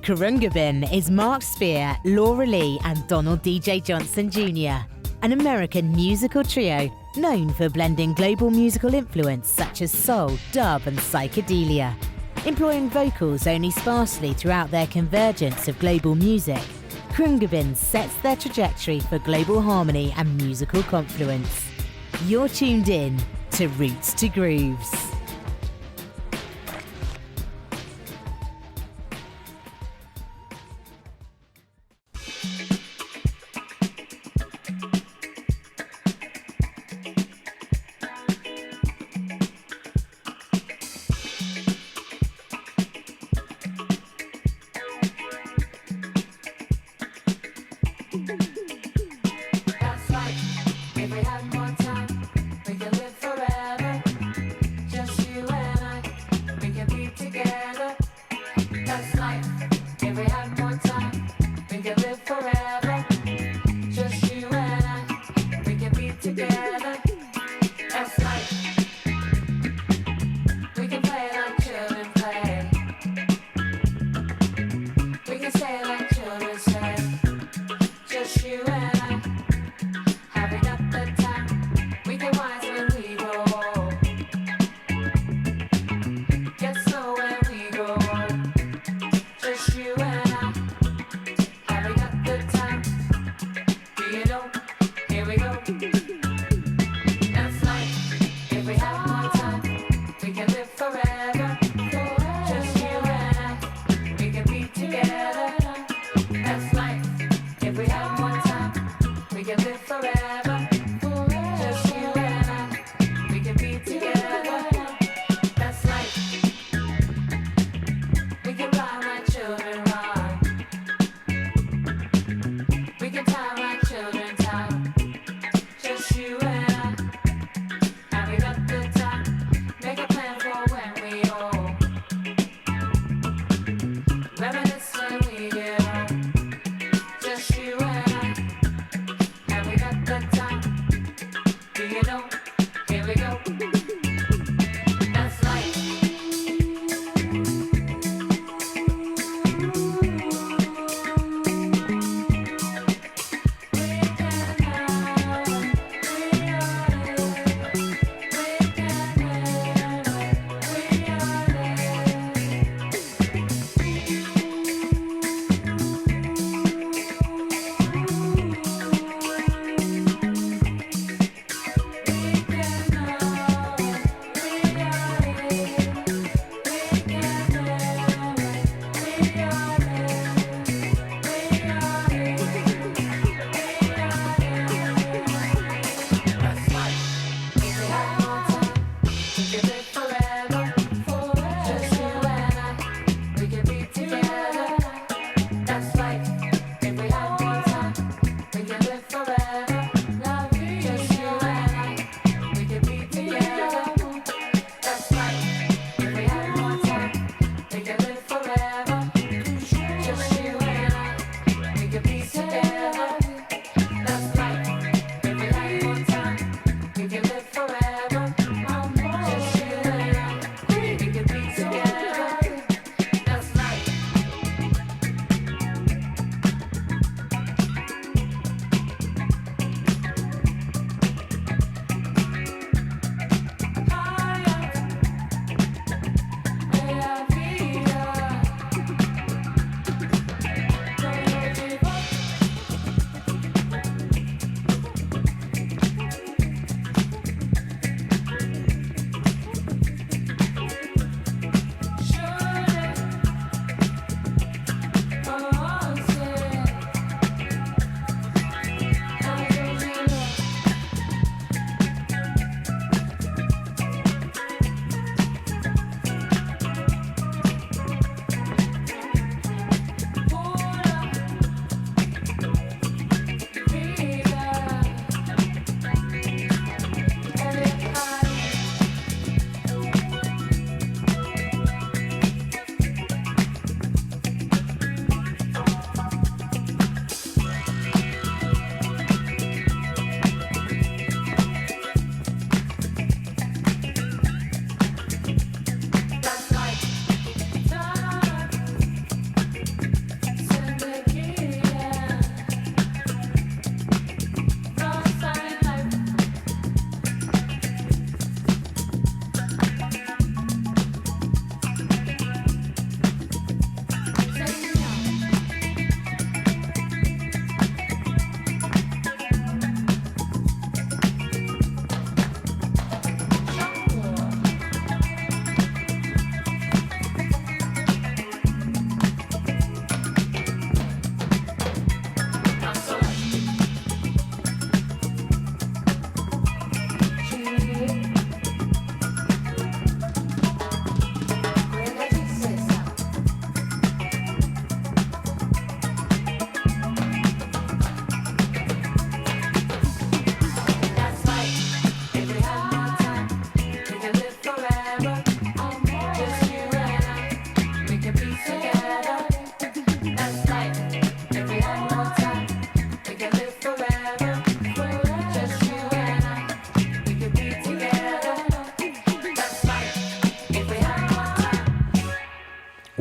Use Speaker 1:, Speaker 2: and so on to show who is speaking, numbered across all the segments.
Speaker 1: Khruangbin is Mark Spear, Laura Lee and Donald DJ Johnson Jr., an American musical trio known for blending global musical influence such as soul, dub and psychedelia. Employing vocals only sparsely throughout their convergence of global music, Khruangbin sets their trajectory for global harmony and musical confluence. You're tuned in to Roots to Grooves.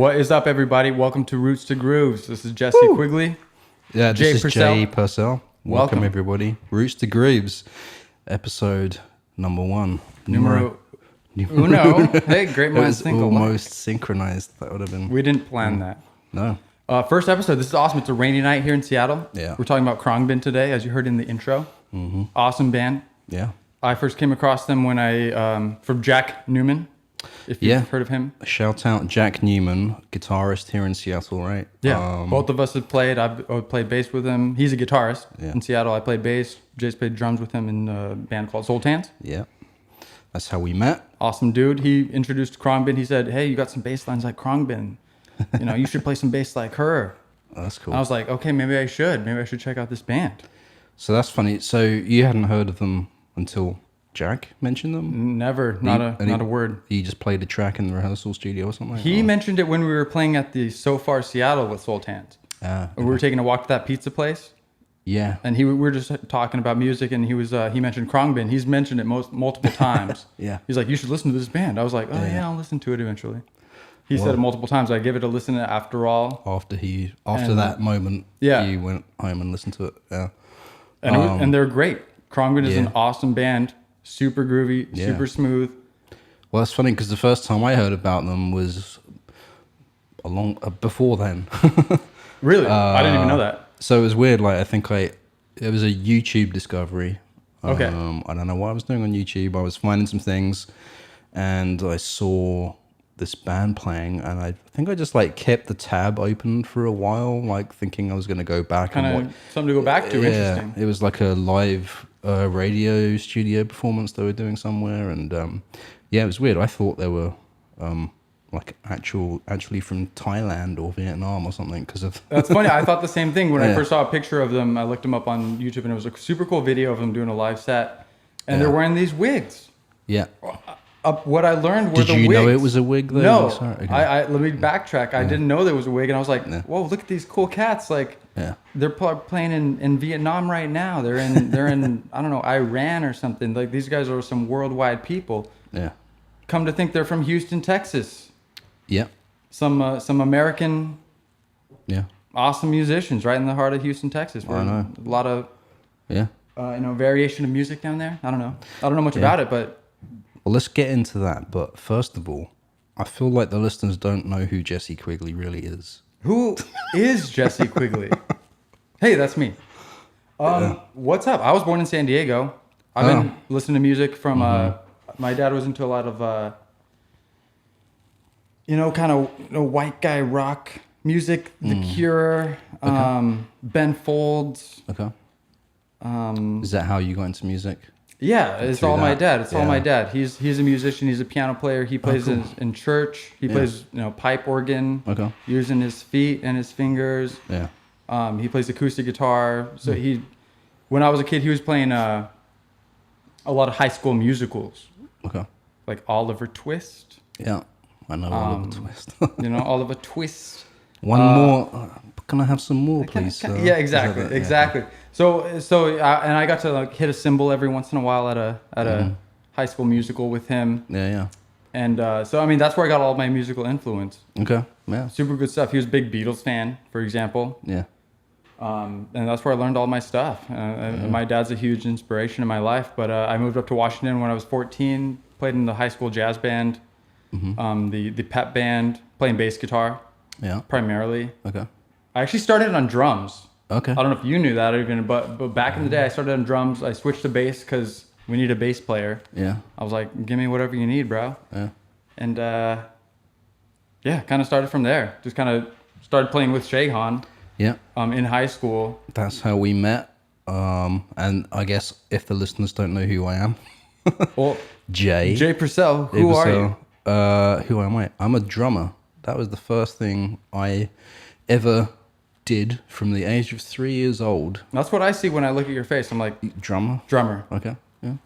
Speaker 2: What is up, everybody? Welcome to Roots to Grooves. This is Jesse Quigley.
Speaker 3: Yeah, this is
Speaker 2: Purcell.
Speaker 3: Jay Purcell. Welcome, everybody. Roots to Grooves, episode number 1.
Speaker 2: Numero uno. Hey, great minds think alike.
Speaker 3: Almost synchronized. That would have been...
Speaker 2: We didn't plan that.
Speaker 3: No.
Speaker 2: First episode. This is awesome. It's a rainy night here in Seattle.
Speaker 3: Yeah.
Speaker 2: We're talking about Khruangbin today, as you heard in the intro. Mm-hmm. Awesome band.
Speaker 3: Yeah.
Speaker 2: I first came across them when from Jack Newman, if you've heard of him.
Speaker 3: Shout out Jack Newman, guitarist here in Seattle, right?
Speaker 2: Yeah. Both of us have played. I've played bass with him. He's a guitarist in Seattle. I played bass. Jay's played drums with him in a band called Sultans.
Speaker 3: Yeah. That's how we met.
Speaker 2: Awesome dude. He introduced Khruangbin. He said, hey, you got some bass lines like Khruangbin. You should play some bass like her.
Speaker 3: Oh, that's cool.
Speaker 2: And I was like, okay, maybe I should. Maybe I should check out this band.
Speaker 3: So that's funny. So you hadn't heard of them until Jack mentioned them?
Speaker 2: Never. Not a word.
Speaker 3: He just played a track in the rehearsal studio or something?
Speaker 2: He mentioned it when we were playing at the So Far Seattle with Sultans. We were taking a walk to that pizza place.
Speaker 3: Yeah.
Speaker 2: And we were just talking about music, and he mentioned Khruangbin. He's mentioned it multiple times.
Speaker 3: Yeah.
Speaker 2: He's like, you should listen to this band. I was like, yeah, I'll listen to it eventually. He said it multiple times. I give it a listen after all.
Speaker 3: After that moment, you went home and listened to it. Yeah.
Speaker 2: And they're great. Khruangbin is an awesome band. Super groovy, super smooth.
Speaker 3: Well, that's funny because the first time I heard about them was before then.
Speaker 2: Really? I didn't even know that.
Speaker 3: So it was weird. Like, I think it was a YouTube discovery.
Speaker 2: Okay.
Speaker 3: I don't know what I was doing on YouTube. I was finding some things, and I saw this band playing, and I think I just kept the tab open for a while, thinking I was going to go back.
Speaker 2: Kind of something to go back to. Interesting.
Speaker 3: It was like a live radio studio performance they were doing somewhere, and it was weird. I thought they were actually from Thailand or Vietnam or something because of...
Speaker 2: That's funny. I thought the same thing when I first saw a picture of them. I looked them up on YouTube, and it was a super cool video of them doing a live set, and they're wearing these wigs.
Speaker 3: Yeah.
Speaker 2: What I learned were the wigs.
Speaker 3: Did you know it was a wig though?
Speaker 2: No.
Speaker 3: Sorry. Okay.
Speaker 2: Let me backtrack. I didn't know there was a wig, and I was like, whoa, look at these cool cats. They're playing in Vietnam right now. They're in I don't know, Iran or something. These guys are some worldwide people.
Speaker 3: Yeah.
Speaker 2: Come to think they're from Houston, Texas.
Speaker 3: Yeah.
Speaker 2: Some American awesome musicians right in the heart of Houston, Texas.
Speaker 3: I know.
Speaker 2: A lot of variation of music down there. I don't know much about it, but
Speaker 3: well, let's get into that. But first of all, I feel like the listeners don't know who Jesse Quigley really is.
Speaker 2: Who is Jesse Quigley? Hey, that's me. What's up? I was born in San Diego. I've been listening to music from... my dad was into a lot of, white guy rock music. The Cure, Ben Folds.
Speaker 3: Okay. Is that how you got into music?
Speaker 2: Yeah, it's all my dad. It's all my dad. He's a musician. He's a piano player. He plays in church. He plays pipe organ. Okay. Using his feet and his fingers.
Speaker 3: Yeah.
Speaker 2: He plays acoustic guitar. So when I was a kid, he was playing a lot of High School Musicals.
Speaker 3: Okay.
Speaker 2: Like Oliver Twist.
Speaker 3: Yeah, I know Oliver Twist.
Speaker 2: Oliver Twist.
Speaker 3: One more. Can I have some more, please?
Speaker 2: Yeah, exactly. So, and I got to hit a cymbal every once in a while at a High School Musical with him.
Speaker 3: Yeah.
Speaker 2: And that's where I got all my musical influence.
Speaker 3: Okay. Yeah.
Speaker 2: Super good stuff. He was a big Beatles fan, for example.
Speaker 3: Yeah.
Speaker 2: And that's where I learned all my stuff. My dad's a huge inspiration in my life. But I moved up to Washington when I was 14. Played in the high school jazz band, the pep band, playing bass guitar.
Speaker 3: Yeah.
Speaker 2: Primarily.
Speaker 3: Okay.
Speaker 2: I actually started on drums.
Speaker 3: Okay.
Speaker 2: I don't know if you knew that even, but back in the day, I started on drums. I switched to bass because we need a bass player.
Speaker 3: Yeah.
Speaker 2: I was like, give me whatever you need, bro.
Speaker 3: Yeah.
Speaker 2: And kind of started from there. Just kind of started playing with Shayhan.
Speaker 3: Yeah.
Speaker 2: In high school.
Speaker 3: That's how we met. And I guess if the listeners don't know who I am,
Speaker 2: well, Jay Purcell. Who are you?
Speaker 3: Who am I? I'm a drummer. That was the first thing I ever did from the age of 3 years old.
Speaker 2: That's what I see when I look at your face. I'm like,
Speaker 3: drummer.
Speaker 2: Okay.
Speaker 3: Yeah.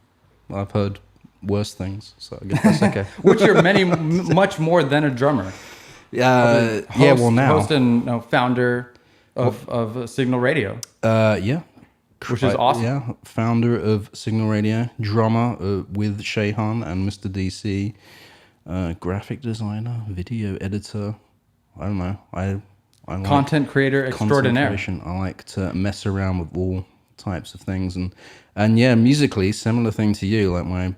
Speaker 3: Well, I've heard worse things, so I guess that's okay.
Speaker 2: Which you're much more than a drummer. Host and founder of Signl Radio.
Speaker 3: Yeah.
Speaker 2: Which is awesome.
Speaker 3: Yeah, founder of Signl Radio, drummer with Shayhan and Mr. DC, graphic designer, video editor. I don't know. I like
Speaker 2: Content creator extraordinaire.
Speaker 3: creation. I like to mess around with all types of things, and yeah, musically similar thing to you. Like my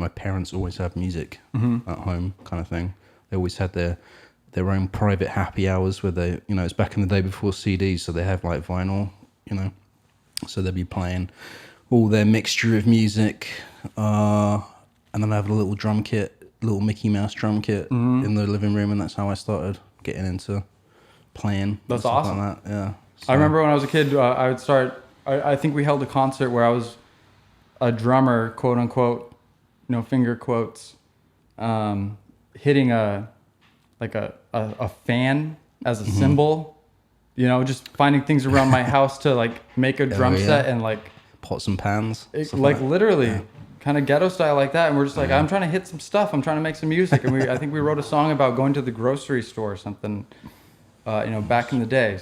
Speaker 3: parents always have music at home, kind of thing. They always had their own private happy hours where they, it's back in the day before CDs, so they have like vinyl, so they'd be playing all their mixture of music, and then I have a little drum kit, little Mickey Mouse drum kit in the living room, and that's how I started getting into playing.
Speaker 2: That's
Speaker 3: and stuff
Speaker 2: awesome.
Speaker 3: Like that. Yeah.
Speaker 2: I remember when I was a kid, I would start. I think we held a concert where I was a drummer, quote unquote, finger quotes, hitting a fan as a cymbal. Just finding things around my house to like make a drum set and like
Speaker 3: pots and pans.
Speaker 2: Like literally, kind of ghetto style like that. And we're just like, I'm trying to hit some stuff. I'm trying to make some music. And I think we wrote a song about going to the grocery store or something. Back in the day,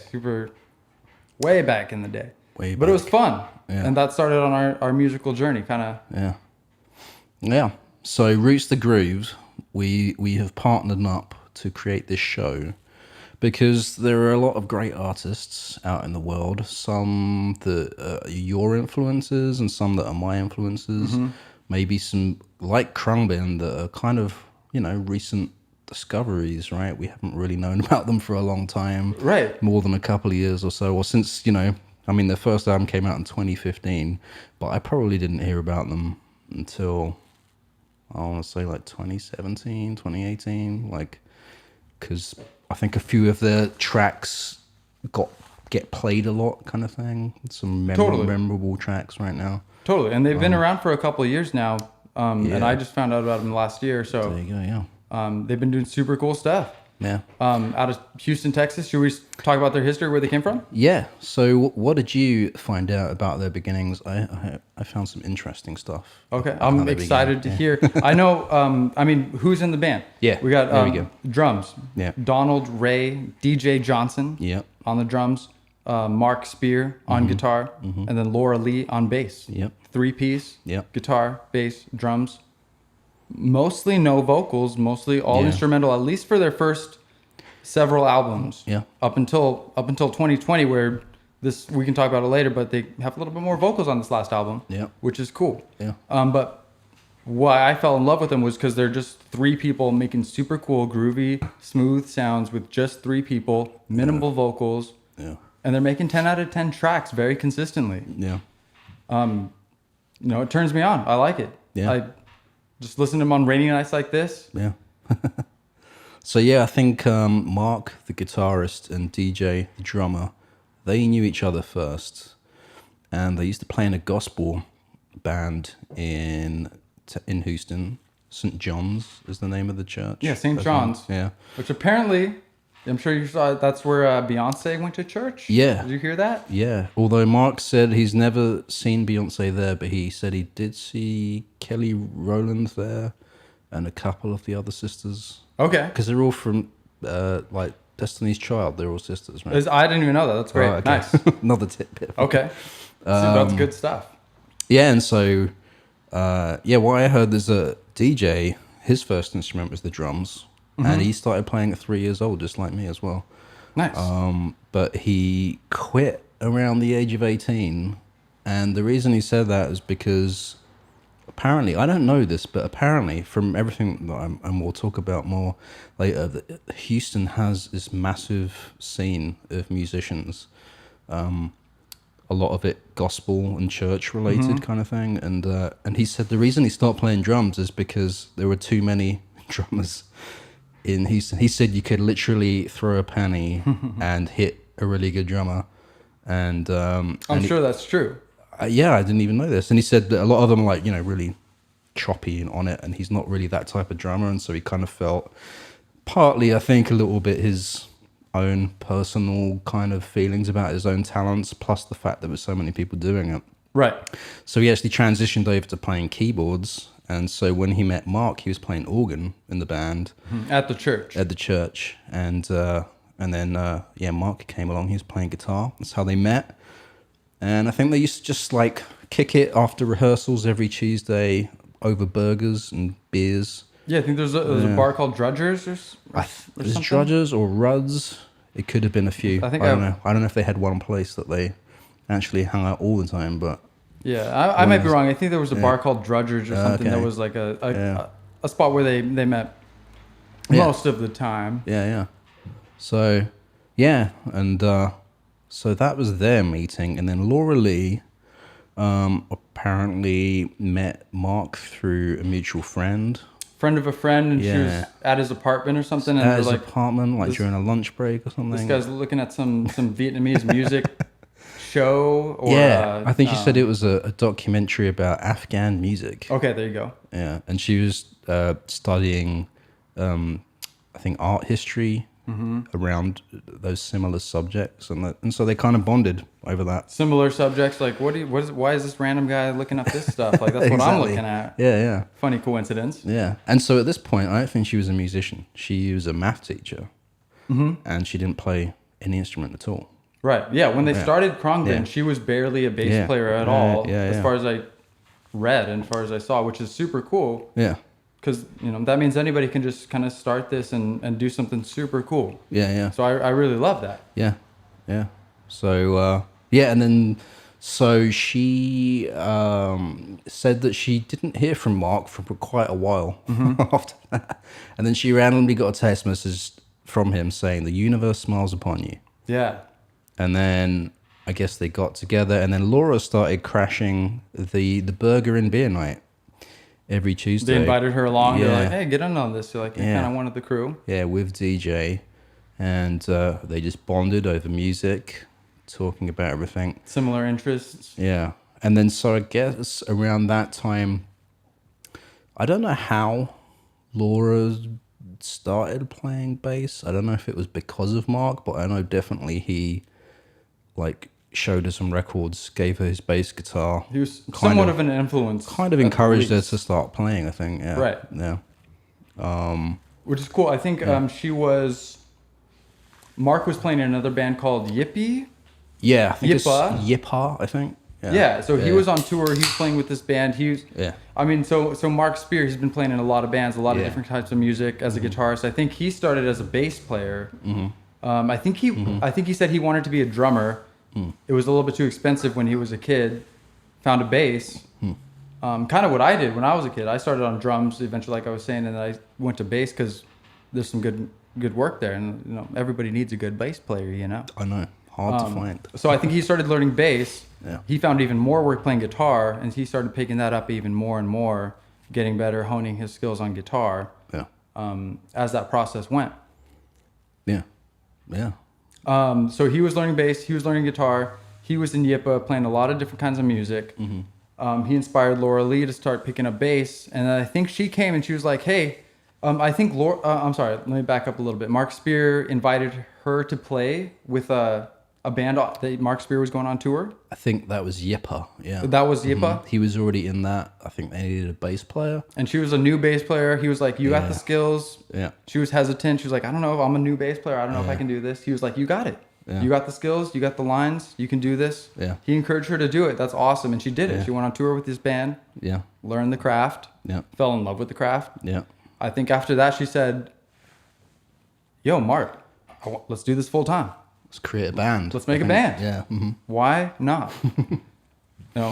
Speaker 2: way back in the day. But it was fun. Yeah. And that started on our musical journey, kind of.
Speaker 3: Yeah. So Roots the Groove, we have partnered up to create this show because there are a lot of great artists out in the world. Some that are your influences and some that are my influences. Maybe some like Khruangbin that are kind of, recent discoveries, right? We haven't really known about them for a long time.
Speaker 2: Right. More
Speaker 3: than a couple of years or so. Or since, their first album came out in 2015, but I probably didn't hear about them until, I want to say like 2017, 2018, because I think a few of their tracks get played a lot kind of thing. Some memorable tracks right now.
Speaker 2: Totally. And they've been around for a couple of years now. And I just found out about them last year. So
Speaker 3: there you go, yeah.
Speaker 2: They've been doing super cool stuff.
Speaker 3: Yeah.
Speaker 2: Out of Houston, Texas. Should we talk about their history, where they came from?
Speaker 3: Yeah. So what did you find out about their beginnings? I found some interesting stuff.
Speaker 2: Okay. I'm excited to hear. I know, who's in the band?
Speaker 3: Yeah.
Speaker 2: We got drums.
Speaker 3: Yeah.
Speaker 2: Donald Ray, DJ Johnson on the drums, Mark Spear on guitar, and then Laura Lee on bass.
Speaker 3: Yep.
Speaker 2: 3-piece, guitar, bass, drums. Mostly no vocals, mostly all instrumental, at least for their first several albums.
Speaker 3: Yeah.
Speaker 2: Up until 2020, where we can talk about it later, but they have a little bit more vocals on this last album.
Speaker 3: Yeah.
Speaker 2: Which is cool.
Speaker 3: Yeah.
Speaker 2: But why I fell in love with them was because they're just 3 people making super cool, groovy, smooth sounds with just 3 people, minimal vocals.
Speaker 3: Yeah.
Speaker 2: And they're making 10 out of 10 tracks very consistently.
Speaker 3: Yeah.
Speaker 2: It turns me on. I like it.
Speaker 3: Yeah.
Speaker 2: I just listen to them on rainy nights like this.
Speaker 3: Yeah. So yeah, I think Mark, the guitarist, and DJ, the drummer, they knew each other first, and they used to play in a gospel band in Houston. St. John's is the name of the church.
Speaker 2: Yeah, St. John's.
Speaker 3: Yeah.
Speaker 2: Which apparently, I'm sure you saw, that's where Beyonce went to church.
Speaker 3: Yeah.
Speaker 2: Did you hear that?
Speaker 3: Yeah. Although Mark said he's never seen Beyonce there, but he said he did see Kelly Rowland there and a couple of the other sisters.
Speaker 2: Okay.
Speaker 3: Because they're all from, Destiny's Child. They're all sisters, right?
Speaker 2: I didn't even know that. That's great.
Speaker 3: Oh, okay.
Speaker 2: Nice.
Speaker 3: Another tidbit.
Speaker 2: Okay. That's good stuff.
Speaker 3: Yeah, and so, what I heard is a DJ, his first instrument was the drums, and he started playing at 3 years old, just like me as well.
Speaker 2: Nice.
Speaker 3: But he quit around the age of 18, and the reason he said that is because apparently, I don't know this, but apparently from everything that and we'll talk about more later, Houston has this massive scene of musicians. A lot of it gospel and church related kind of thing, and he said the reason he started playing drums is because there were too many drummers in Houston. He said you could literally throw a penny and hit a really good drummer, and
Speaker 2: I'm sure that's true.
Speaker 3: Yeah, I didn't even know this. And he said that a lot of them are really choppy and on it, and he's not really that type of drummer, and so he kind of felt partly, I think, a little bit his own personal kind of feelings about his own talents, plus the fact that there were so many people doing it.
Speaker 2: Right.
Speaker 3: So he actually transitioned over to playing keyboards, and so when he met Mark, he was playing organ in the band.
Speaker 2: At the church.
Speaker 3: And then Mark came along, he was playing guitar. That's how they met. And I think they used to just kick it after rehearsals every Tuesday over burgers and beers
Speaker 2: Yeah, I think there's a bar called Drudgers or
Speaker 3: There's
Speaker 2: something.
Speaker 3: Drudgers or Ruds. It could have been a few. I don't know. I don't know if they had one place that they actually hung out all the time, but
Speaker 2: yeah, I might be wrong. I think there was a bar called Drudgers or something that was like a spot where they met most of the time.
Speaker 3: Yeah. So, yeah, and so that was their meeting, and then Laura Lee apparently met Mark through a mutual friend.
Speaker 2: Friend of a friend, and she was at his apartment or something. And
Speaker 3: at his apartment, like during a lunch break or something.
Speaker 2: This guy's looking at some Vietnamese music show. Or,
Speaker 3: I think she said it was a documentary about Afghan music.
Speaker 2: Okay, there you go.
Speaker 3: Yeah, and she was studying, I think, art history around those similar subjects, and so they kind of bonded over that.
Speaker 2: Similar subjects, like why is this random guy looking up this stuff? Like that's what I'm looking at.
Speaker 3: Yeah.
Speaker 2: Funny coincidence.
Speaker 3: Yeah, and so at this point, I don't think she was a musician. She was a math teacher, and she didn't play any instrument at all.
Speaker 2: Right. Yeah. When they started Khruangbin, she was barely a bass player at all, as far as I read and as far as I saw, which is super cool.
Speaker 3: Yeah.
Speaker 2: Because that means anybody can just kind of start this and do something super cool.
Speaker 3: Yeah.
Speaker 2: So I really love that.
Speaker 3: Yeah. So and then so she said that she didn't hear from Mark for quite a while after that, and then she randomly got a text message from him saying, "The universe smiles upon you."
Speaker 2: Yeah.
Speaker 3: And then I guess they got together, and then Laura started crashing the burger and beer night every Tuesday.
Speaker 2: They invited her along. They're like, "Hey, get in on this." You're like, kind of one of the crew.
Speaker 3: Yeah, with DJ, and they just bonded over music, talking about everything.
Speaker 2: Similar interests.
Speaker 3: Yeah, and then so I guess around that time, I don't know how Laura started playing bass. I don't know if it was because of Mark, but I know definitely he showed her some records, gave her his bass guitar.
Speaker 2: He was somewhat of an influence.
Speaker 3: Kind of encouraged her to start playing, I think. Yeah.
Speaker 2: Right.
Speaker 3: Yeah.
Speaker 2: Which is cool. I think Mark was playing in another band called Yippee.
Speaker 3: Yeah, I think
Speaker 2: Yippa.
Speaker 3: it's Yippa, I think.
Speaker 2: Yeah, so he was on tour. He was playing with this band. So Mark Spear, he's been playing in a lot of bands, a lot of different types of music as a guitarist. I think he started as a bass player. I think he said he wanted to be a drummer. It was a little bit too expensive when he was a kid. Found a bass. Kind of what I did when I was a kid. I started on drums eventually, like I was saying, and I went to bass because there's some good work there, and everybody needs a good bass player.
Speaker 3: I know, hard to find.
Speaker 2: So I think he started learning bass.
Speaker 3: Yeah.
Speaker 2: He found even more work playing guitar, and he started picking that up even more and more, getting better, honing his skills on guitar.
Speaker 3: Yeah.
Speaker 2: As that process went.
Speaker 3: Yeah.
Speaker 2: So he was learning bass, he was learning guitar, he was in Yippa playing a lot of different kinds of music. He inspired Laura Lee to start picking up bass, and I think she came and she was like, "Hey, I think Laura." I'm sorry, let me back up a little bit. Mark Spear invited her to play with a band that Mark Spear was going on tour.
Speaker 3: I think that was Yippa. Yeah,
Speaker 2: that was Yippa.
Speaker 3: He was already in that. I think they needed a bass player,
Speaker 2: and she was a new bass player. He was like, "You got the skills."
Speaker 3: Yeah.
Speaker 2: She was hesitant. She was like, "I don't know if I'm a new bass player. I don't know if I can do this." He was like, "You got it. Yeah. You got the skills. You got the lines. You can do this."
Speaker 3: Yeah.
Speaker 2: He encouraged her to do it. That's awesome, and she did it. She went on tour with his band.
Speaker 3: Yeah.
Speaker 2: Learned the craft.
Speaker 3: Yeah.
Speaker 2: Fell in love with the craft.
Speaker 3: Yeah.
Speaker 2: I think after that she said, "Yo, Mark, let's do this full time.
Speaker 3: Let's create a band.
Speaker 2: Let's make a band."
Speaker 3: Yeah.
Speaker 2: Why not?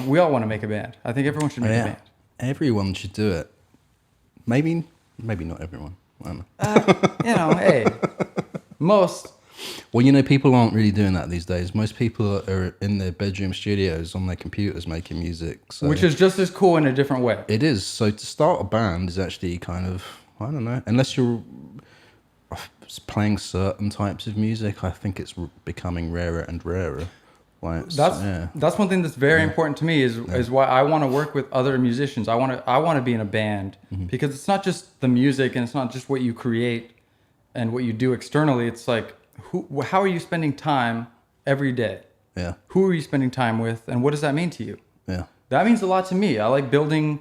Speaker 2: We all want to make a band. I think everyone should make a band.
Speaker 3: Everyone should do it. Maybe not everyone. I don't know.
Speaker 2: Hey, most.
Speaker 3: Well, people aren't really doing that these days. Most people are in their bedroom studios on their computers making music. So
Speaker 2: which is just as cool in a different way.
Speaker 3: It is. So to start a band is actually kind of, I don't know, unless you're playing certain types of music, I think it's becoming rarer and rarer.
Speaker 2: That's one thing that's very important to me is why I want to work with other musicians. I want to be in a band because it's not just the music and it's not just what you create and what you do externally. It's like, how are you spending time every day?
Speaker 3: Yeah.
Speaker 2: Who are you spending time with, and what does that mean to you?
Speaker 3: Yeah.
Speaker 2: That means a lot to me. I like building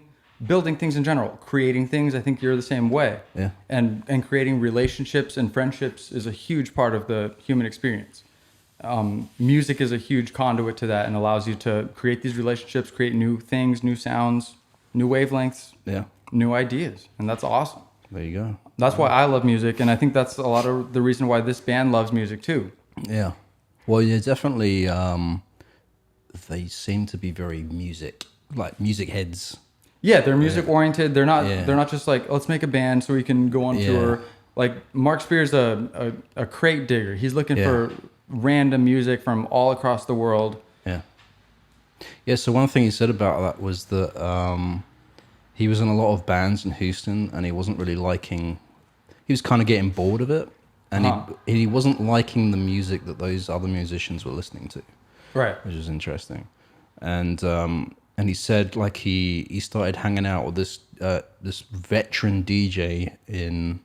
Speaker 2: things in general, creating things. I think you're the same way.
Speaker 3: Yeah.
Speaker 2: And creating relationships and friendships is a huge part of the human experience. Music is a huge conduit to that and allows you to create these relationships, create new things, new sounds, new wavelengths, new ideas, and that's awesome.
Speaker 3: There you go.
Speaker 2: That's why I love music, and I think that's a lot of the reason why this band loves music too.
Speaker 3: Yeah. Well, yeah, definitely. They seem to be very music heads.
Speaker 2: Yeah, they're music oriented. They're not.
Speaker 3: Yeah.
Speaker 2: They're not just like, let's make a band so we can go on tour. Like Mark Spear's a crate digger. He's looking for random music from all across the world.
Speaker 3: Yeah. Yeah. So one thing he said about that was that he was in a lot of bands in Houston, and he wasn't really liking. He was kind of getting bored of it, and he wasn't liking the music that those other musicians were listening to.
Speaker 2: Right.
Speaker 3: Which is interesting, and he said like he started hanging out with this veteran DJ in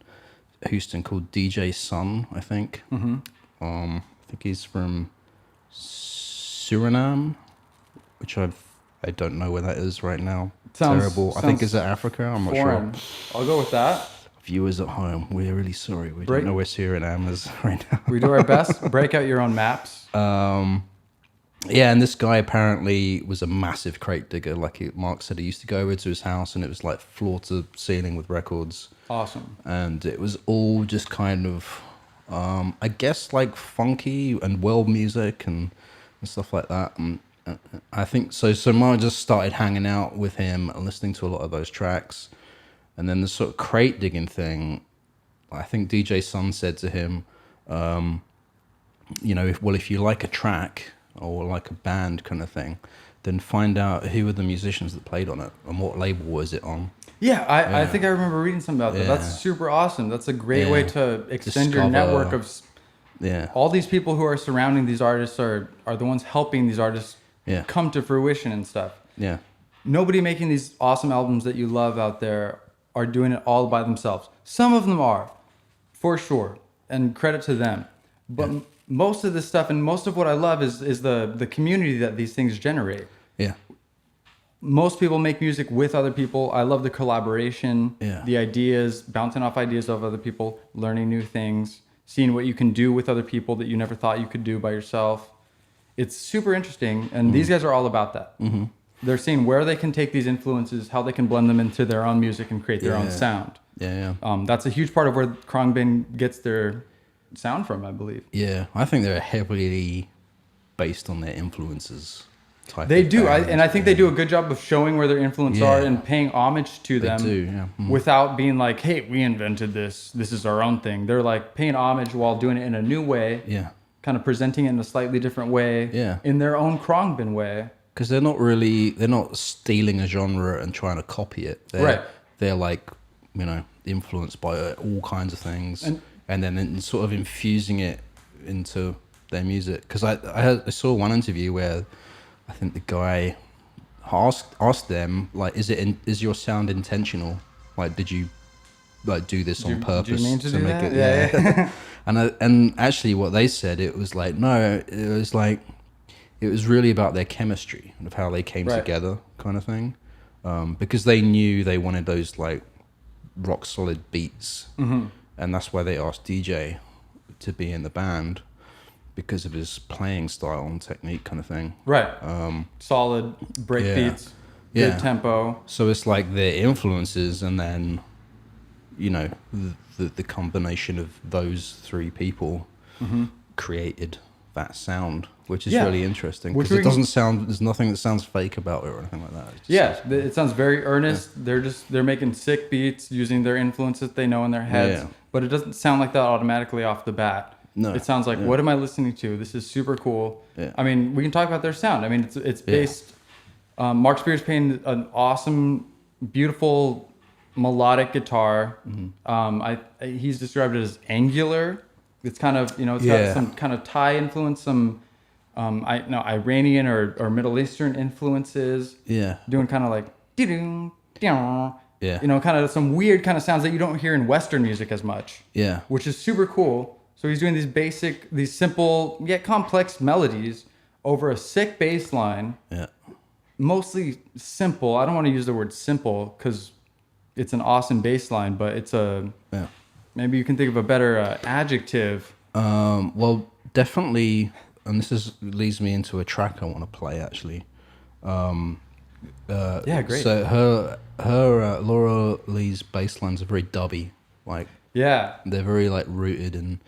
Speaker 3: Houston called DJ Sun, I think. I think he's from Suriname, which I don't know where that is right now. Terrible. I think is it Africa? I'm not sure.
Speaker 2: I'll go with that.
Speaker 3: Viewers at home, we're really sorry. We don't know where Suriname is right now.
Speaker 2: We do our best. Break out your own maps.
Speaker 3: Yeah, and this guy apparently was a massive crate digger. Like Mark said, he used to go over to his house and it was like floor to ceiling with records.
Speaker 2: Awesome.
Speaker 3: And it was all just kind of, I guess, like funky and world music and stuff like that. And I think so. So Mark just started hanging out with him and listening to a lot of those tracks. And then the sort of crate digging thing, I think DJ Sun said to him, if you like a track or like a band kind of thing, then find out who are the musicians that played on it and what label was it on.
Speaker 2: Yeah, I think I remember reading something about that.
Speaker 3: Yeah.
Speaker 2: That's super awesome. That's a great way to extend your
Speaker 3: Discover,
Speaker 2: network of... all these people who are surrounding these artists are the ones helping these artists come to fruition and stuff.
Speaker 3: Yeah.
Speaker 2: Nobody making these awesome albums that you love out there are doing it all by themselves. Some of them are, for sure, and credit to them. But most of this stuff and most of what I love is the community that these things generate.
Speaker 3: Yeah.
Speaker 2: Most people make music with other people. I love the collaboration, the ideas, bouncing off ideas of other people, learning new things, seeing what you can do with other people that you never thought you could do by yourself. It's super interesting, and these guys are all about that. Mm-hmm. They're seeing where they can take these influences, how they can blend them into their own music and create their own sound.
Speaker 3: Yeah.
Speaker 2: That's a huge part of where Khruangbin gets their sound from, I believe.
Speaker 3: Yeah, I think they're heavily based on their influences.
Speaker 2: They do, and I think they do a good job of showing where their influences are and paying homage to them without being like, hey, we invented this. This is our own thing. They're like paying homage while doing it in a new way. Yeah. Kind of presenting it in a slightly different way. Yeah. In their own Khruangbin way.
Speaker 3: Because they're not stealing a genre and trying to copy it. They're like, influenced by all kinds of things. And then sort of infusing it into their music. Because I saw one interview where I think the guy asked them, like, is your sound intentional? Like, did you like do this on purpose to make it? Yeah. And actually, what they said, it was like, no, it was really about their chemistry and of how they came together, kind of thing. Because they knew they wanted those like rock solid beats, and that's why they asked DJ to be in the band. Because of his playing style and technique, kind of thing. Right.
Speaker 2: Solid break beats, good tempo.
Speaker 3: So it's like their influences, and then, the combination of those three people created that sound, which is really interesting. Because it doesn't sound. There's nothing that sounds fake about it or anything like that.
Speaker 2: It sounds very earnest. Yeah. They're making sick beats using their influences they know in their heads, but it doesn't sound like that automatically off the bat. No. It sounds like, what am I listening to? This is super cool. Yeah. I mean, we can talk about their sound. I mean, it's based... Mark Spear's playing an awesome, beautiful, melodic guitar. He's described it as angular. It's kind of, it's got some kind of Thai influence, some Iranian or Middle Eastern influences. Yeah. Doing kind of like... kind of some weird kind of sounds that you don't hear in Western music as much. Yeah. Which is super cool. So he's doing these simple yet complex melodies over a sick bass line. Yeah. Mostly simple. I don't want to use the word simple because it's an awesome bass line, but it's maybe you can think of a better adjective.
Speaker 3: Well, definitely, and leads me into a track I want to play actually.
Speaker 2: Great.
Speaker 3: So her Laura Lee's bass lines are very dubby. Like,
Speaker 2: Yeah.
Speaker 3: they're very like rooted in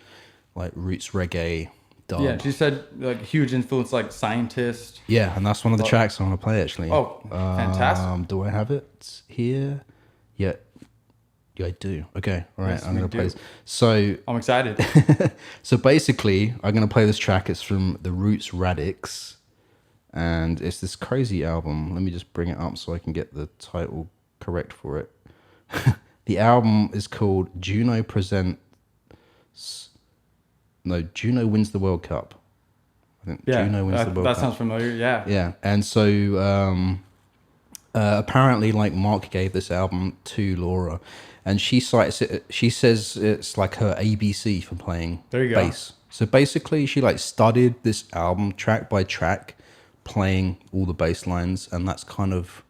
Speaker 3: like roots reggae. Dub.
Speaker 2: Yeah, she said like huge influence, like Scientist.
Speaker 3: Yeah, and that's one of the tracks I want to play actually.
Speaker 2: Oh, fantastic.
Speaker 3: Do I have it here? Yeah. Yeah, I do. Okay, all right.
Speaker 2: Yes,
Speaker 3: I'm going to play
Speaker 2: do.
Speaker 3: this. So
Speaker 2: I'm excited.
Speaker 3: So basically, I'm going to play this track. It's from the Roots Radix, and it's this crazy album. Let me just bring it up so I can get the title correct for it. The album is called Juno Juno Wins the World Cup. I think
Speaker 2: Yeah,
Speaker 3: Juno Wins the World
Speaker 2: that
Speaker 3: Cup.
Speaker 2: sounds familiar. Yeah.
Speaker 3: Yeah, and so apparently, like Mark gave this album to Laura, and she cites it. She says it's like her ABC for playing
Speaker 2: There you go.
Speaker 3: bass. So basically, she like studied this album track by track, playing all the bass lines, and that's kind of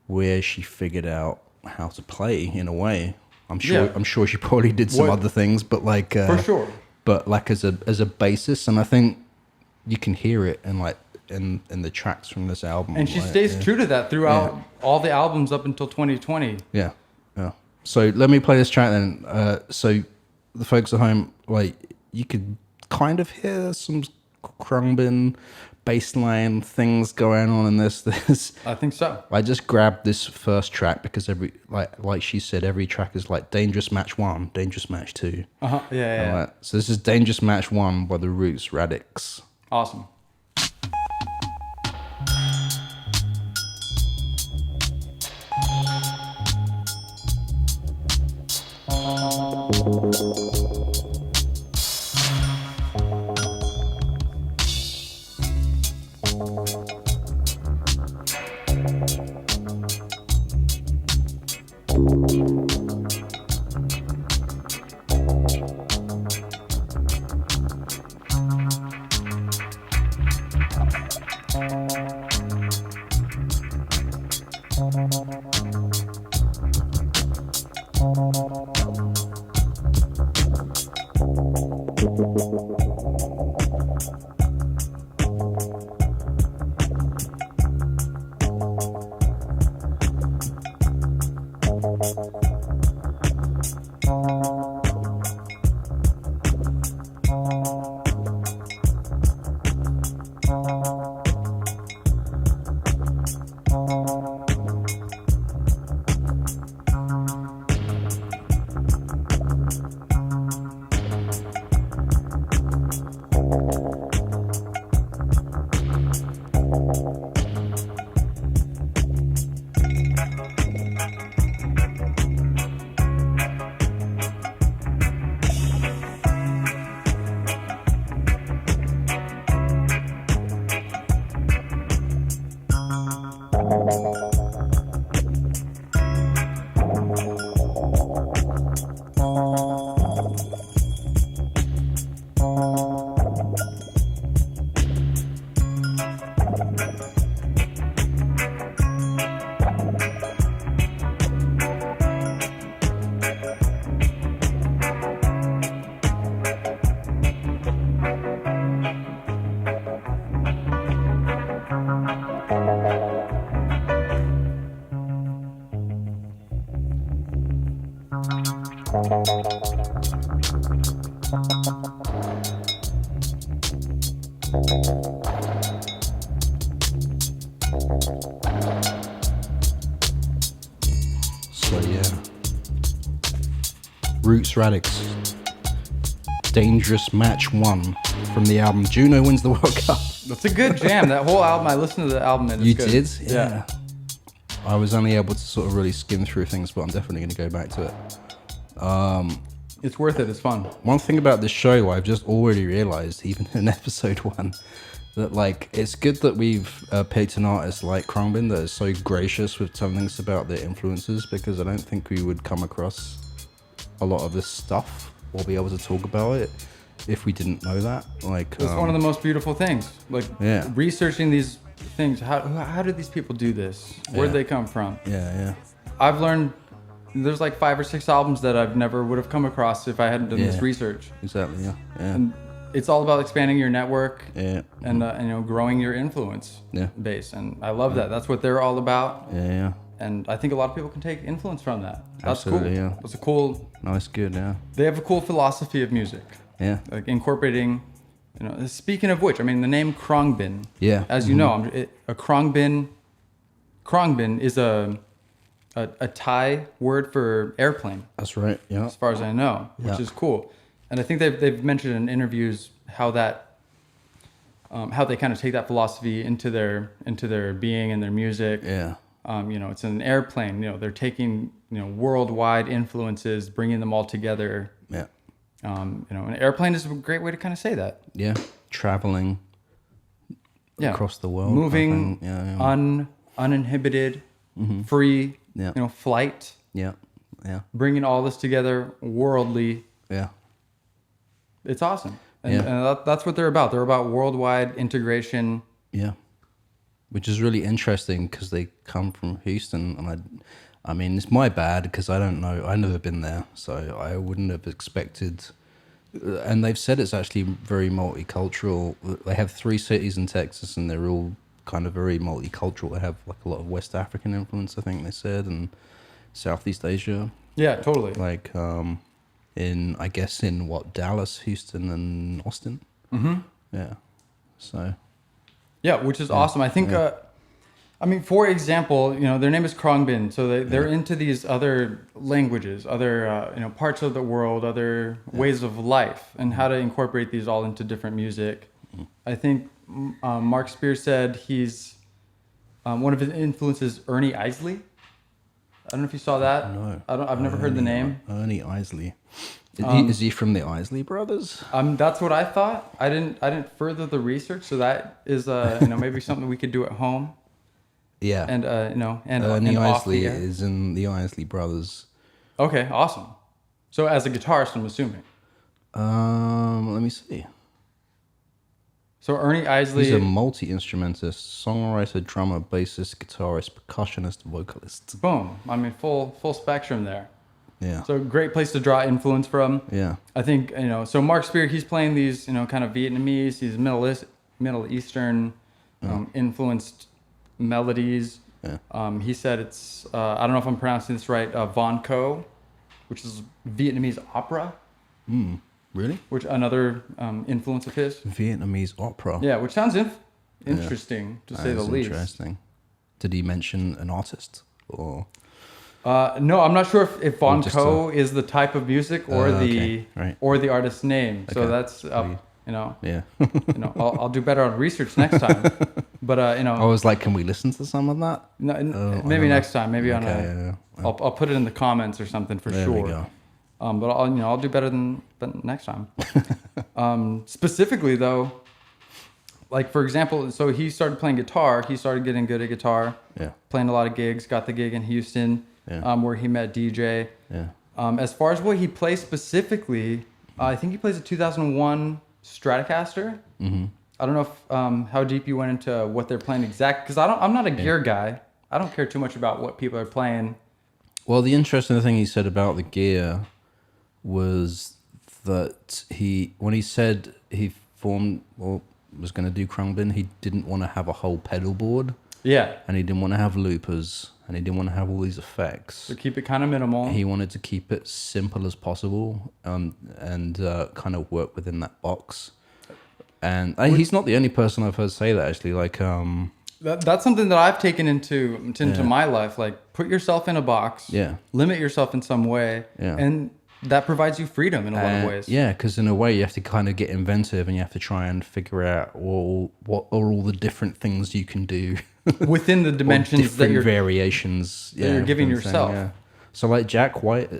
Speaker 3: where she figured out how to play in a way. I'm sure she probably did some other things, but like
Speaker 2: for sure.
Speaker 3: But like as a basis, and I think you can hear it in like in the tracks from this album.
Speaker 2: And she
Speaker 3: like,
Speaker 2: stays true to that throughout all the albums up until 2020.
Speaker 3: Yeah, yeah. So let me play this track then. So the folks at home, like you could kind of hear some Khruangbin bassline things going on in this.
Speaker 2: I think so.
Speaker 3: I just grabbed this first track because every like she said, every track is like Dangerous Match 1, Dangerous Match 2.
Speaker 2: Yeah.
Speaker 3: Like, so this is Dangerous Match 1 by the Roots Radix.
Speaker 2: Awesome.
Speaker 3: So yeah, Roots Radix, Dangerous Match 1 from the album Juno Wins the World Cup.
Speaker 2: That's a good jam. That whole album, I listened to the album and it's
Speaker 3: You
Speaker 2: good.
Speaker 3: did? Yeah. I was only able to sort of really skim through things, but I'm definitely going to go back to it.
Speaker 2: It's worth it. It's fun.
Speaker 3: One thing about this show I've just already realized, even in episode 1, that like it's good that we've picked an artist like Khruangbin that is so gracious with telling us about their influences, because I don't think we would come across a lot of this stuff or be able to talk about it if we didn't know that. Like
Speaker 2: It's one of the most beautiful things. Like researching these things. How did these people do this? Where'd they come from?
Speaker 3: Yeah.
Speaker 2: I've learned there's like 5 or 6 albums that I've never would have come across if I hadn't done this research.
Speaker 3: Exactly. Yeah.
Speaker 2: And it's all about expanding your network
Speaker 3: Yeah.
Speaker 2: and growing your influence base. And I love that. That's what they're all about.
Speaker 3: Yeah.
Speaker 2: and I think a lot of people can take influence from that. That's
Speaker 3: Absolutely,
Speaker 2: cool.
Speaker 3: yeah.
Speaker 2: It's a cool.
Speaker 3: No, it's good. Yeah.
Speaker 2: They have a cool philosophy of music,
Speaker 3: Yeah.
Speaker 2: like incorporating. You know, speaking of which, I mean the name Khruangbin.
Speaker 3: Yeah.
Speaker 2: As you know, a Khruangbin. Khruangbin is a Thai word for airplane,
Speaker 3: That's right. Yeah.
Speaker 2: as far as I know, which
Speaker 3: Yeah.
Speaker 2: is cool. And I think they've mentioned in interviews how they kind of take that philosophy into their being and their music.
Speaker 3: Yeah.
Speaker 2: You know, it's an airplane. You know, they're taking worldwide influences, bringing them all together.
Speaker 3: Yeah.
Speaker 2: You know, an airplane is a great way to kind of say that.
Speaker 3: Yeah. Traveling.
Speaker 2: Yeah.
Speaker 3: Across the world.
Speaker 2: Moving,
Speaker 3: Yeah.
Speaker 2: uninhibited, free.
Speaker 3: Yeah.
Speaker 2: You know, flight.
Speaker 3: Yeah. Yeah.
Speaker 2: Bringing all this together, worldly.
Speaker 3: Yeah.
Speaker 2: It's awesome. And,
Speaker 3: Yeah.
Speaker 2: and that's what they're about. They're about worldwide integration.
Speaker 3: Yeah. Which is really interesting because they come from Houston, and I mean, it's my bad because I don't know. I've never been there, so I wouldn't have expected. And they've said it's actually very multicultural. They have 3 cities in Texas, and they're all kind of very multicultural. They have like a lot of West African influence, I think they said, and Southeast Asia.
Speaker 2: Yeah, totally.
Speaker 3: Like in Dallas, Houston, and Austin.
Speaker 2: Mm-hmm.
Speaker 3: Yeah. So.
Speaker 2: Yeah, which is awesome. I think, I mean, for example, their name is Khruangbin, so they're into these other languages, other parts of the world, other ways of life, and how to incorporate these all into different music. I think Mark Spear said he's one of his influences, Ernie Isley. I don't know if you saw that.
Speaker 3: No,
Speaker 2: I've never heard the name.
Speaker 3: Ernie Isley. Is he from the Isley Brothers?
Speaker 2: That's what I thought. I didn't further the research, so that is maybe something we could do at home.
Speaker 3: Yeah.
Speaker 2: And
Speaker 3: Ernie
Speaker 2: off
Speaker 3: Isley
Speaker 2: the air.
Speaker 3: is in the Isley Brothers.
Speaker 2: Okay, awesome. So as a guitarist, I'm assuming.
Speaker 3: Let me see.
Speaker 2: So Ernie Isley.
Speaker 3: He's a multi-instrumentist, songwriter, drummer, bassist, guitarist, percussionist, vocalist.
Speaker 2: Boom. I mean, full spectrum there.
Speaker 3: Yeah.
Speaker 2: So great place to draw influence from.
Speaker 3: Yeah.
Speaker 2: I think, so Mark Spear, he's playing these, kind of Vietnamese, these Middle Eastern influenced melodies.
Speaker 3: Yeah.
Speaker 2: He said it's, I don't know if I'm pronouncing this right, Von Co, which is Vietnamese opera.
Speaker 3: Really?
Speaker 2: Which another influence of his.
Speaker 3: Vietnamese opera.
Speaker 2: Yeah, which sounds interesting to say the least.
Speaker 3: Interesting. Did he mention an artist or?
Speaker 2: No, I'm not sure if Von
Speaker 3: just
Speaker 2: Co is the type of music or or the artist's name. So that's
Speaker 3: Yeah.
Speaker 2: I'll do better on research next time. But
Speaker 3: I was like, can we listen to some of that?
Speaker 2: No, maybe next time. Maybe on
Speaker 3: yeah.
Speaker 2: I'll put it in the comments or something for
Speaker 3: There
Speaker 2: sure.
Speaker 3: we go.
Speaker 2: But I'll do better than next time. Specifically though, like for example, so he started playing guitar. He started getting good at guitar.
Speaker 3: Yeah.
Speaker 2: Playing a lot of gigs. Got the gig in Houston.
Speaker 3: Yeah.
Speaker 2: Where he met DJ.
Speaker 3: Yeah.
Speaker 2: As far as what he plays specifically, I think he plays a 2001 Stratocaster.
Speaker 3: Mm-hmm.
Speaker 2: I don't know if how deep you went into what they're playing exact, because I'm not a gear guy. I don't care too much about what people are playing.
Speaker 3: Well, the interesting thing he said about the gear was that when he said he formed or was going to do Khruangbin, he didn't want to have a whole pedal board.
Speaker 2: Yeah.
Speaker 3: And he didn't want to have loopers, and he didn't want to have all these effects.
Speaker 2: So keep it kind of minimal.
Speaker 3: He wanted to keep it simple as possible, and kind of work within that box. And he's not the only person I've heard say that, actually. Like,
Speaker 2: that's something that I've taken into my life. Like, put yourself in a box.
Speaker 3: Yeah.
Speaker 2: Limit yourself in some way.
Speaker 3: Yeah.
Speaker 2: And that provides you freedom in a lot of ways.
Speaker 3: Yeah, because in a way you have to kind of get inventive, and you have to try and figure out what are all the different things you can do
Speaker 2: within the dimensions that you're
Speaker 3: variations
Speaker 2: that you're giving yourself.
Speaker 3: Yeah. So like Jack White,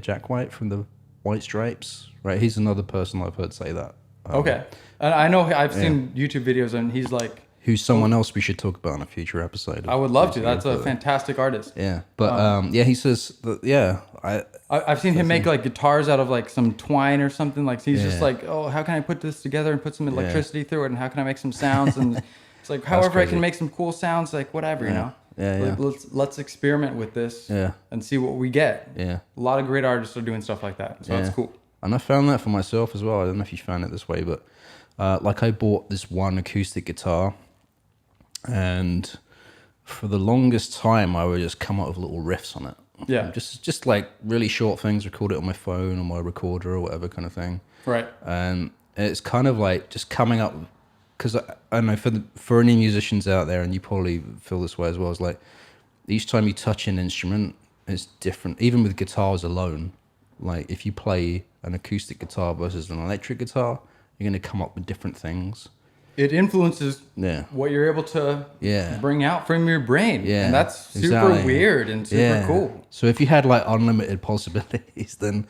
Speaker 3: Jack White from the White Stripes, right? He's another person I've heard say that.
Speaker 2: Okay, and I know I've seen YouTube videos, and he's like,
Speaker 3: who's someone else we should talk about in a future episode.
Speaker 2: I would love to. That's a fantastic artist.
Speaker 3: Yeah, but he says that.
Speaker 2: I've seen him make like guitars out of like some twine or something. Like he's just like, oh, how can I put this together and put some electricity through it, and how can I make some sounds? And it's like, however I can make some cool sounds, like whatever, you know.
Speaker 3: Yeah.
Speaker 2: Let's experiment with this.
Speaker 3: Yeah.
Speaker 2: And see what we get.
Speaker 3: Yeah.
Speaker 2: A lot of great artists are doing stuff like that, so that's cool.
Speaker 3: And I found that for myself as well. I don't know if you found it this way, but like I bought this one acoustic guitar, and for the longest time, I would just come up with little riffs on it.
Speaker 2: Yeah.
Speaker 3: Just like really short things, record it on my phone or my recorder or whatever kind of thing.
Speaker 2: Right.
Speaker 3: And it's kind of like just coming up, because I know for any musicians out there, and you probably feel this way as well, is like each time you touch an instrument, it's different. Even with guitars alone, like if you play an acoustic guitar versus an electric guitar, you're going to come up with different things.
Speaker 2: It influences
Speaker 3: Yeah.
Speaker 2: what you're able to
Speaker 3: Yeah.
Speaker 2: bring out from your brain.
Speaker 3: Yeah,
Speaker 2: And that's super
Speaker 3: exactly.
Speaker 2: weird and super cool.
Speaker 3: So if you had like unlimited possibilities, then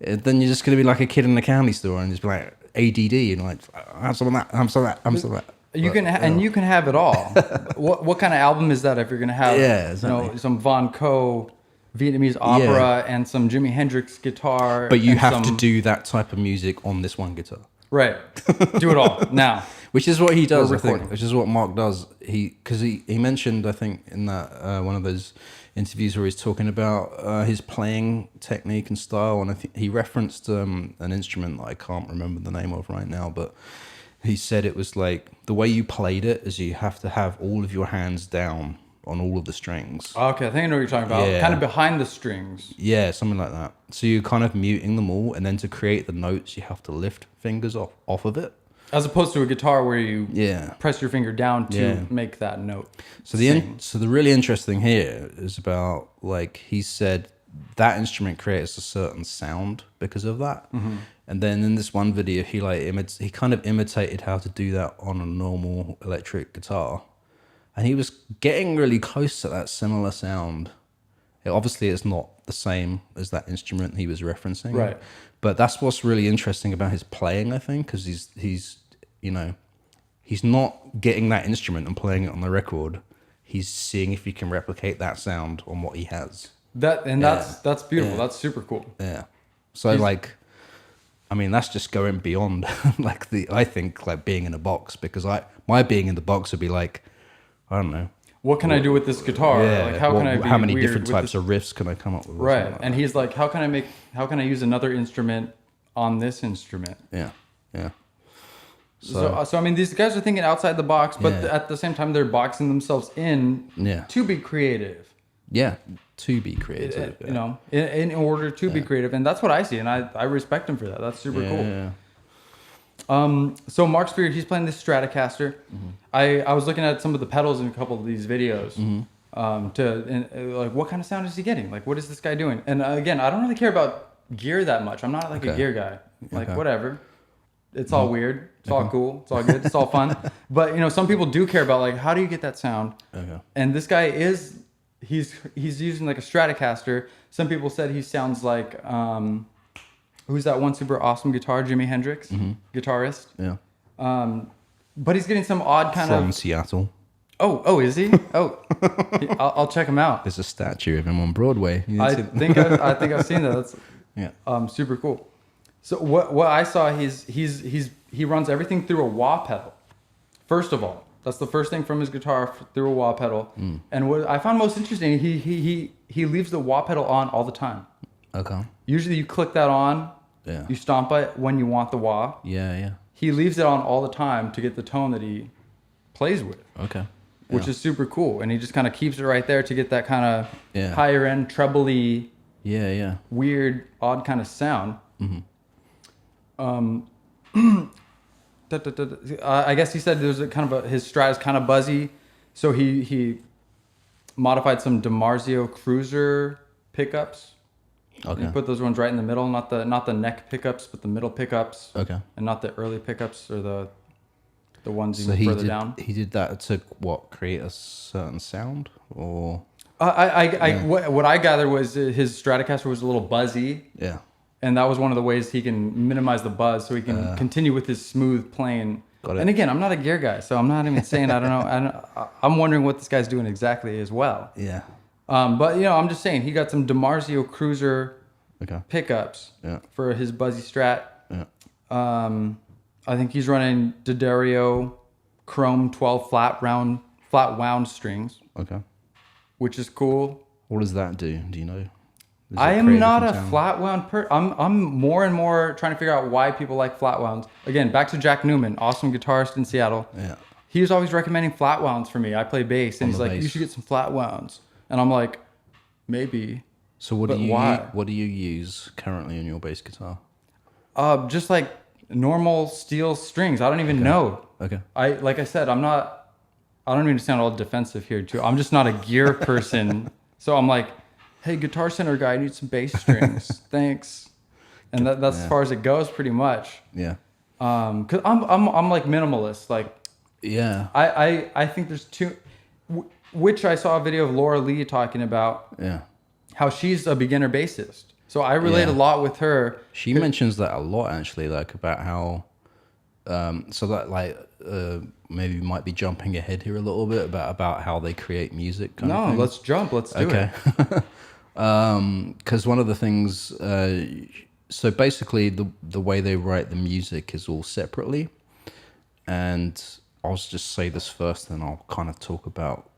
Speaker 3: you're just going to be like a kid in a candy store and just be like ADD and like, I'm some of that, I'm some of that, I'm some of that.
Speaker 2: You can and you can have it all. what kind of album is that if you're gonna have
Speaker 3: exactly.
Speaker 2: some Von Coe Vietnamese opera and some Jimi Hendrix guitar?
Speaker 3: But you
Speaker 2: and
Speaker 3: have to do that type of music on this one guitar.
Speaker 2: Right. Do it all now.
Speaker 3: Which is what he does, I
Speaker 2: recording.
Speaker 3: think. Which is what Mark does. Because he mentioned, I think, in that one of those interviews where he's talking about his playing technique and style, and I think he referenced an instrument that I can't remember the name of right now, but he said it was like the way you played it is you have to have all of your hands down on all of the strings.
Speaker 2: Okay, I think I know what you're talking about.
Speaker 3: Yeah.
Speaker 2: Kind of behind the strings.
Speaker 3: Yeah, something like that. So you're kind of muting them all, and then to create the notes, you have to lift fingers off of it.
Speaker 2: As opposed to a guitar where you press your finger down to make that note.
Speaker 3: So the really interesting here is about, like, he said that instrument creates a certain sound because of that. Mm-hmm. And then in this one video, he kind of imitated how to do that on a normal electric guitar. And he was getting really close to that similar sound. Obviously, it's not the same as that instrument he was referencing.
Speaker 2: Right.
Speaker 3: But that's what's really interesting about his playing, I think, because he's not getting that instrument and playing it on the record. He's seeing if he can replicate that sound on what he has.
Speaker 2: That's beautiful. Yeah. That's super cool.
Speaker 3: Yeah. So that's just going beyond I think being in a box, because my being in the box would be like, I don't know.
Speaker 2: What can I do with this guitar?
Speaker 3: Yeah.
Speaker 2: Like how
Speaker 3: many different types of riffs can I come up with?
Speaker 2: Right. And he's like, how can I use another instrument on this instrument?
Speaker 3: Yeah. Yeah.
Speaker 2: So I mean, these guys are thinking outside the box, but at the same time, they're boxing themselves in to be creative.
Speaker 3: Yeah, to be creative.
Speaker 2: In order to be creative. And that's what I see. And I respect him for that. That's super cool.
Speaker 3: Yeah.
Speaker 2: So Mark Spear, he's playing this Stratocaster. Mm-hmm. I was looking at some of the pedals in a couple of these videos. Mm-hmm. Like, what kind of sound is he getting? Like, what is this guy doing? And again, I don't really care about gear that much. I'm not like a gear guy. Like, whatever. It's all weird. It's all cool. It's all good. It's all fun. But some people do care about, like, how do you get that sound? Okay. And this guy he's using like a Stratocaster. Some people said he sounds like who's that one super awesome guitar, Jimi Hendrix, guitarist.
Speaker 3: Yeah.
Speaker 2: But he's getting some odd kind
Speaker 3: from Seattle.
Speaker 2: Oh, is he? Oh, I'll check him out.
Speaker 3: There's a statue of him on Broadway.
Speaker 2: I think I've seen that. That's super cool. So what I saw, he runs everything through a wah pedal. First of all, that's the first thing from his guitar, through a wah pedal. And what I found most interesting, he leaves the wah pedal on all the time. Okay. Usually you click that on. Yeah. You stomp it when you want the wah.
Speaker 3: Yeah, yeah.
Speaker 2: He leaves it on all the time to get the tone that he plays with. Okay. Which is super cool, and he just kind of keeps it right there to get that kind of higher end, trebly, weird, odd kind of sound. Mm-hmm. I guess he said there's a kind of his Strat is kind of buzzy, so he modified some DiMarzio Cruiser pickups. Okay. He put those ones right in the middle, not the neck pickups, but the middle pickups. Okay. And not the early pickups or the ones even further down.
Speaker 3: He did that to create a certain sound, or
Speaker 2: what I gathered was his Stratocaster was a little buzzy. Yeah. And that was one of the ways he can minimize the buzz, so he can continue with his smooth playing. Got it. And again, I'm not a gear guy, so I'm not even saying I don't know. I'm wondering what this guy's doing exactly as well. Yeah. But I'm just saying he got some DiMarzio Cruiser pickups for his buzzy Strat. Yeah. I think he's running D'Addario Chrome 12 flat wound strings. Okay. Which is cool.
Speaker 3: What does that do? Do you know?
Speaker 2: I am not a flat wound I'm more and more trying to figure out why people like flat wounds. Again, back to Jack Newman, awesome guitarist in Seattle. Yeah. he was always recommending flat wounds for me. I play bass, and he's like, "You should get some flat wounds." And I'm like, "Maybe."
Speaker 3: So what do you use currently on your bass guitar?
Speaker 2: Just like normal steel strings. I don't even know.
Speaker 3: Okay.
Speaker 2: Like I said, I don't mean to sound all defensive here too. I'm just not a gear person. So I'm like, "Hey, Guitar Center guy, I need some bass strings. Thanks." And that's as far as it goes, pretty much.
Speaker 3: Yeah.
Speaker 2: Cause I'm like minimalist. Like,
Speaker 3: yeah.
Speaker 2: I think there's two, which I saw a video of Laura Lee talking about.
Speaker 3: Yeah.
Speaker 2: How she's a beginner bassist. So I relate a lot with her.
Speaker 3: She mentions that a lot, actually, like about how, so that like maybe you might be jumping ahead here a little bit about how they create music.
Speaker 2: No, let's jump. Let's do it.
Speaker 3: Because one of the things, so basically the way they write the music is all separately, and I'll just say this first, then I'll kind of talk about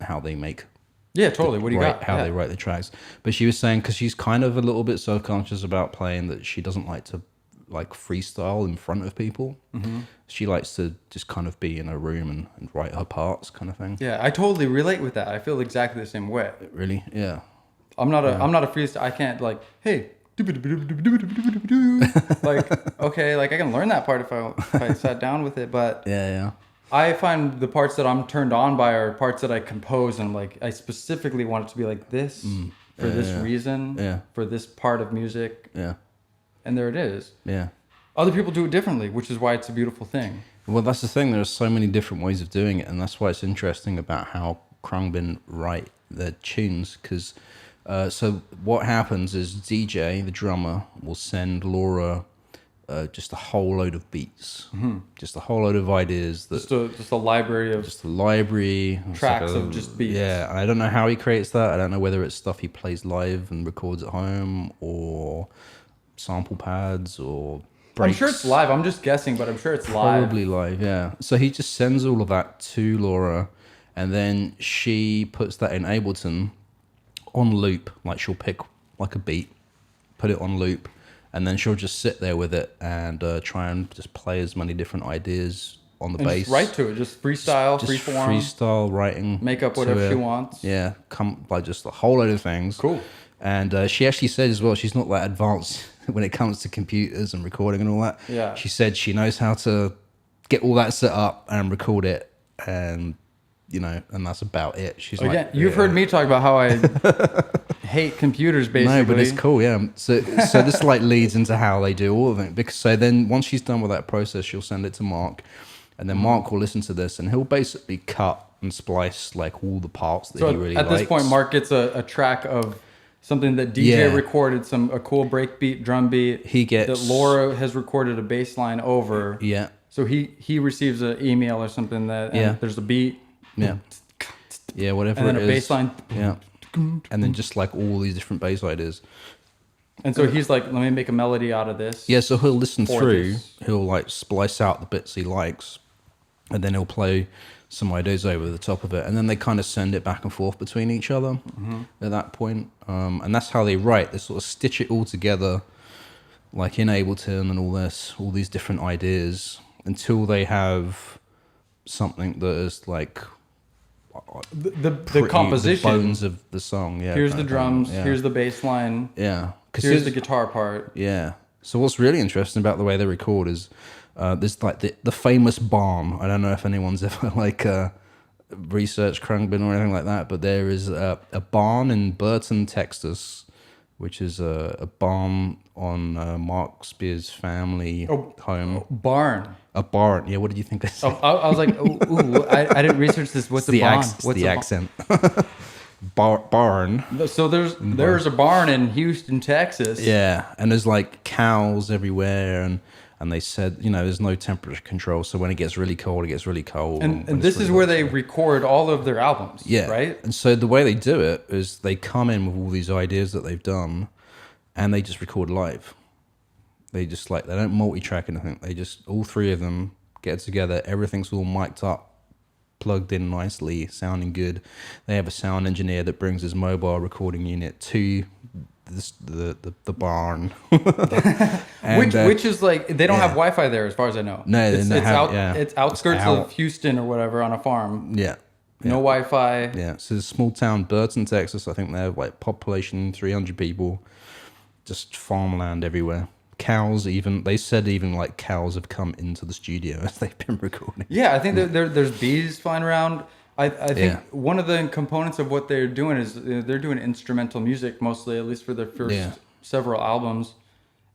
Speaker 3: how they make.
Speaker 2: Yeah, totally. What do you got?
Speaker 3: How they write the tracks. But she was saying, because she's kind of a little bit self-conscious about playing, that she doesn't like to like freestyle in front of people. Mm-hmm. She likes to just kind of be in a room and write her parts, kind of thing.
Speaker 2: Yeah, I totally relate with that. I feel exactly the same way.
Speaker 3: Really? Yeah.
Speaker 2: I'm not a freestyle. I can't like, hey, like, okay, like I can learn that part if I sat down with it, but
Speaker 3: yeah.
Speaker 2: I find the parts that I'm turned on by are parts that I compose, and like I specifically want it to be like this for this reason, for this part of music.
Speaker 3: Yeah.
Speaker 2: And there it is.
Speaker 3: Yeah.
Speaker 2: Other people do it differently, which is why it's a beautiful thing.
Speaker 3: Well, that's the thing. There are so many different ways of doing it, and that's why it's interesting about how Khruangbin write their tunes. Because so what happens is DJ, the drummer, will send Laura just a whole load of beats, just a whole load of ideas. That
Speaker 2: just a library of
Speaker 3: tracks
Speaker 2: of just beats.
Speaker 3: Yeah, I don't know how he creates that. I don't know whether it's stuff he plays live and records at home, or sample pads, or breaks.
Speaker 2: I'm sure it's live. I'm just guessing, but I'm sure it's live.
Speaker 3: Probably live, yeah. So he just sends all of that to Laura, and then she puts that in Ableton on loop. Like she'll pick like a beat, put it on loop, and then she'll just sit there with it and try and just play as many different ideas on the bass.
Speaker 2: Just write to it, just freestyle, freeform.
Speaker 3: Freestyle writing.
Speaker 2: Make up whatever she wants.
Speaker 3: Yeah, come by just a whole load of things.
Speaker 2: Cool.
Speaker 3: And she actually said as well, she's not that advanced when it comes to computers and recording and all that.
Speaker 2: Yeah.
Speaker 3: She said she knows how to get all that set up and record it, and and that's about it. She's
Speaker 2: again, you've heard me talk about how I hate computers, basically.
Speaker 3: No, but it's cool, yeah. So this like leads into how they do all of it. Because so then once she's done with that process, she'll send it to Mark, and then Mark will listen to this, and he'll basically cut and splice like all the parts that he really likes.
Speaker 2: At this point, Mark gets a track of something that DJ recorded, a cool breakbeat drum beat.
Speaker 3: He gets
Speaker 2: that Laura has recorded a bass line over.
Speaker 3: Yeah.
Speaker 2: So he receives an email or something that there's a beat.
Speaker 3: Yeah. Yeah, whatever
Speaker 2: and then
Speaker 3: it
Speaker 2: a
Speaker 3: is.
Speaker 2: bass line.
Speaker 3: Yeah. And then just like all these different bass ideas.
Speaker 2: And so he's like, let me make a melody out of this.
Speaker 3: Yeah, so he'll listen through, he'll like splice out the bits he likes, and then he'll play some ideas over the top of it, and then they kind of send it back and forth between each other at that point. And that's how they write. They sort of stitch it all together, like in Ableton and all these different ideas, until they have something that is like
Speaker 2: the composition,
Speaker 3: the bones of the song. Yeah,
Speaker 2: here's the drums, here's the bass line, here's the guitar part.
Speaker 3: Yeah. So what's really interesting about the way they record is there's like the famous barn. I don't know if anyone's ever like researched Khruangbin or anything like that, but there is a barn in Burton, Texas, which is a barn on Mark Spear's family home.
Speaker 2: Barn.
Speaker 3: A barn. Yeah, what did you think I said?
Speaker 2: I was like, I didn't research this. What's a barn?
Speaker 3: What's the accent? Barn.
Speaker 2: So there's a barn in Houston, Texas.
Speaker 3: Yeah, and there's like cows everywhere, and they said, there's no temperature control, so when it gets really cold, it gets really cold.
Speaker 2: And this is where they record all of their albums,
Speaker 3: yeah,
Speaker 2: right?
Speaker 3: And so the way they do it is they come in with all these ideas that they've done, and they just record live. They just they don't multi-track anything. They just, all three of them get together, everything's all mic'd up plugged in nicely, sounding good. They have a sound engineer that brings his mobile recording unit to the barn. And,
Speaker 2: which is like, they don't have Wi-Fi there as far as I know.
Speaker 3: No,
Speaker 2: It's outskirts of Houston or whatever on a farm.
Speaker 3: Yeah.
Speaker 2: No Wi-Fi.
Speaker 3: Yeah, so it's a small town, Burton, Texas. I think they have like population 300 people, just farmland everywhere. Cows, even they said even like cows have come into the studio as they've been recording.
Speaker 2: Yeah, I think there's bees flying around. I think one of the components of what they're doing is they're doing instrumental music mostly, at least for their first several albums,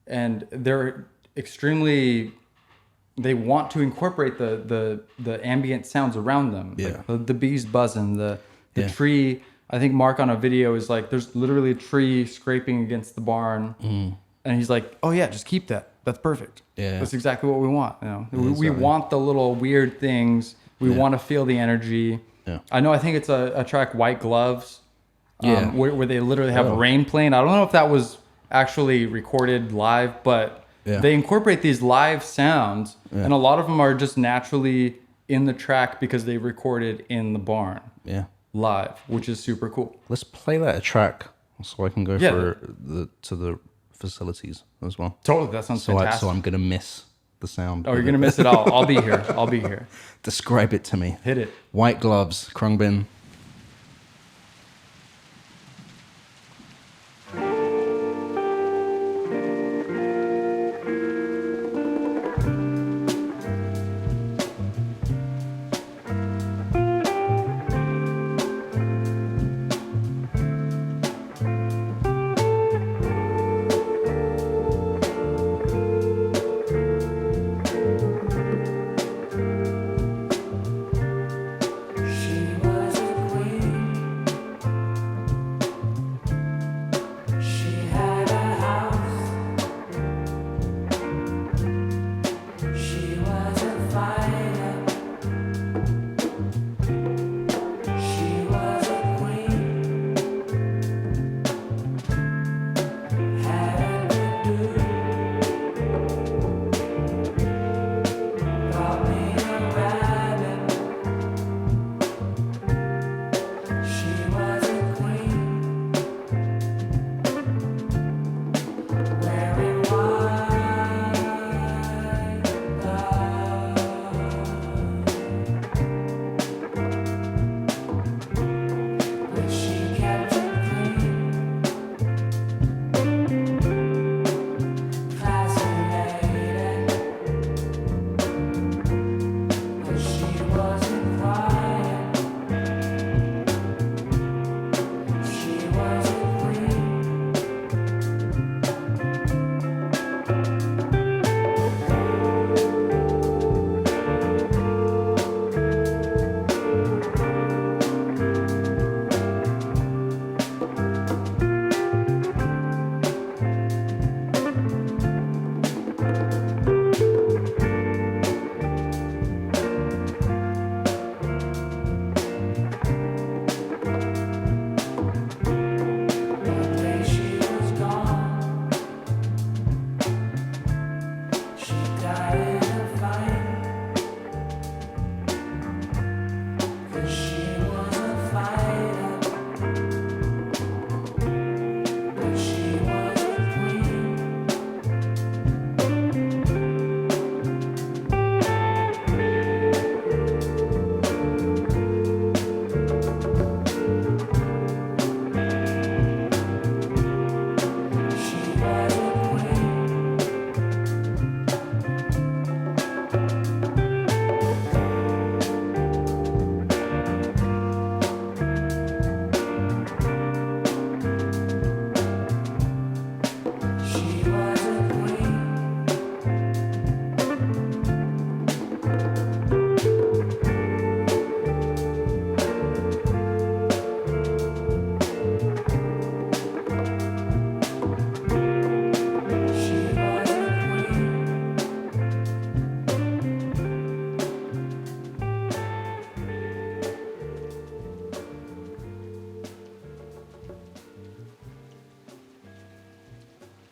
Speaker 2: and they're extremely. They want to incorporate the ambient sounds around them.
Speaker 3: Yeah.
Speaker 2: Like the bees buzzing, the tree. I think Mark on a video is like, there's literally a tree scraping against the barn. And he's like, oh yeah, just keep that. That's perfect.
Speaker 3: Yeah.
Speaker 2: That's exactly what we want. You know, we
Speaker 3: exactly.
Speaker 2: want the little weird things. We want to feel the energy.
Speaker 3: Yeah.
Speaker 2: I think it's a track, White Gloves, where they literally have rain playing. I don't know if that was actually recorded live, but they incorporate these live sounds, and a lot of them are just naturally in the track because they recorded in the barn live, which is super cool.
Speaker 3: Let's play that track so I can go to the facilities as well.
Speaker 2: Totally, that sounds fantastic.
Speaker 3: So I'm gonna miss the sound.
Speaker 2: Oh, you're gonna miss it all. I'll be here. I'll be here.
Speaker 3: Describe it to me.
Speaker 2: Hit it.
Speaker 3: White Gloves, Khruangbin.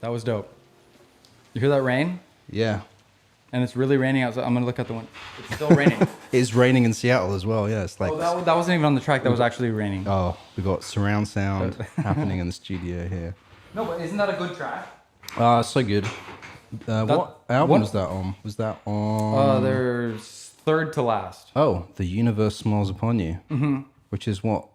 Speaker 2: That was dope. You hear that rain?
Speaker 3: Yeah.
Speaker 2: and it's really raining outside. I'm gonna look out the window. It's still raining.
Speaker 3: It's raining in Seattle as well. Yeah, it's like
Speaker 2: That wasn't even on the track. That was actually raining.
Speaker 3: oh, we got surround sound happening in the studio here.
Speaker 2: No, but isn't that a good track?
Speaker 3: So good. What album was that on? Was that on?
Speaker 2: There's third to last.
Speaker 3: Oh, The Universe Smiles Upon You, which is what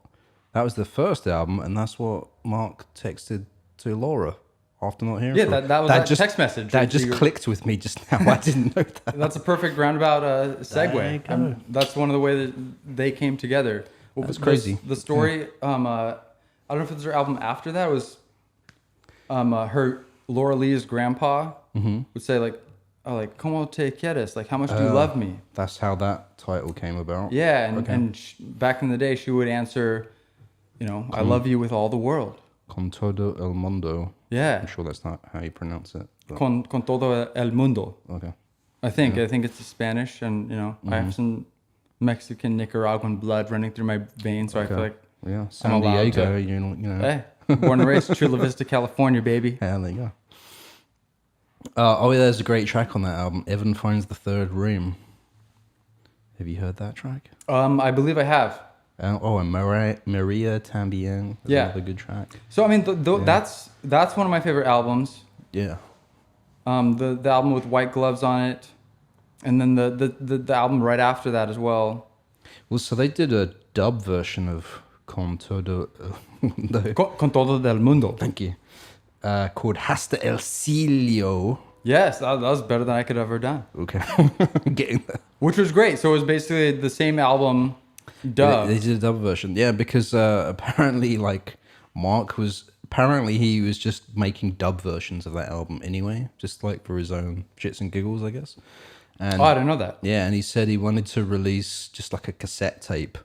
Speaker 3: that was the first album, and that's what Mark texted to Laura after not hearing.
Speaker 2: Yeah,
Speaker 3: from her.
Speaker 2: that was that text message.
Speaker 3: That just clicked with me just now. I didn't know that.
Speaker 2: That's a perfect roundabout segue. That's one of the ways that they came together. Well,
Speaker 3: that's crazy.
Speaker 2: The story. I don't know if it's her album after that. It was her Laura Lee's grandpa would say like, "Oh, like como te quieres? Like, how much do you love me?"
Speaker 3: That's how that title came about.
Speaker 2: Yeah, and back in the day, she would answer, "I love you with all the world."
Speaker 3: Con todo el mundo.
Speaker 2: Yeah.
Speaker 3: I'm sure that's not how you pronounce it. But...
Speaker 2: Con todo el mundo.
Speaker 3: Okay.
Speaker 2: I think it's Spanish, and I have some Mexican Nicaraguan blood running through my veins, so I feel like
Speaker 3: San Diego, you know.
Speaker 2: Hey, born and raised Chula Vista, California, baby.
Speaker 3: Yeah, there you go. There's a great track on that album. Evan Finds the Third Room. Have you heard that track?
Speaker 2: I believe I have.
Speaker 3: And Maria Tambien.
Speaker 2: Yeah,
Speaker 3: another good track.
Speaker 2: So I mean, that's one of my favorite albums.
Speaker 3: Yeah.
Speaker 2: The album with White Gloves on it, and then the album right after that as well.
Speaker 3: Well, so they did a dub version of Con Todo
Speaker 2: Con todo del mundo.
Speaker 3: Thank you. Called Hasta el Cielo.
Speaker 2: Yes, that was better than I could have ever done.
Speaker 3: Okay. Getting there.
Speaker 2: Which was great. So it was basically the same album dub.
Speaker 3: They did a dub version. Yeah, because apparently like Mark was just making dub versions of that album anyway, just like for his own shits and giggles, I guess. And,
Speaker 2: I didn't know that.
Speaker 3: Yeah, and he said he wanted to release just like a cassette tape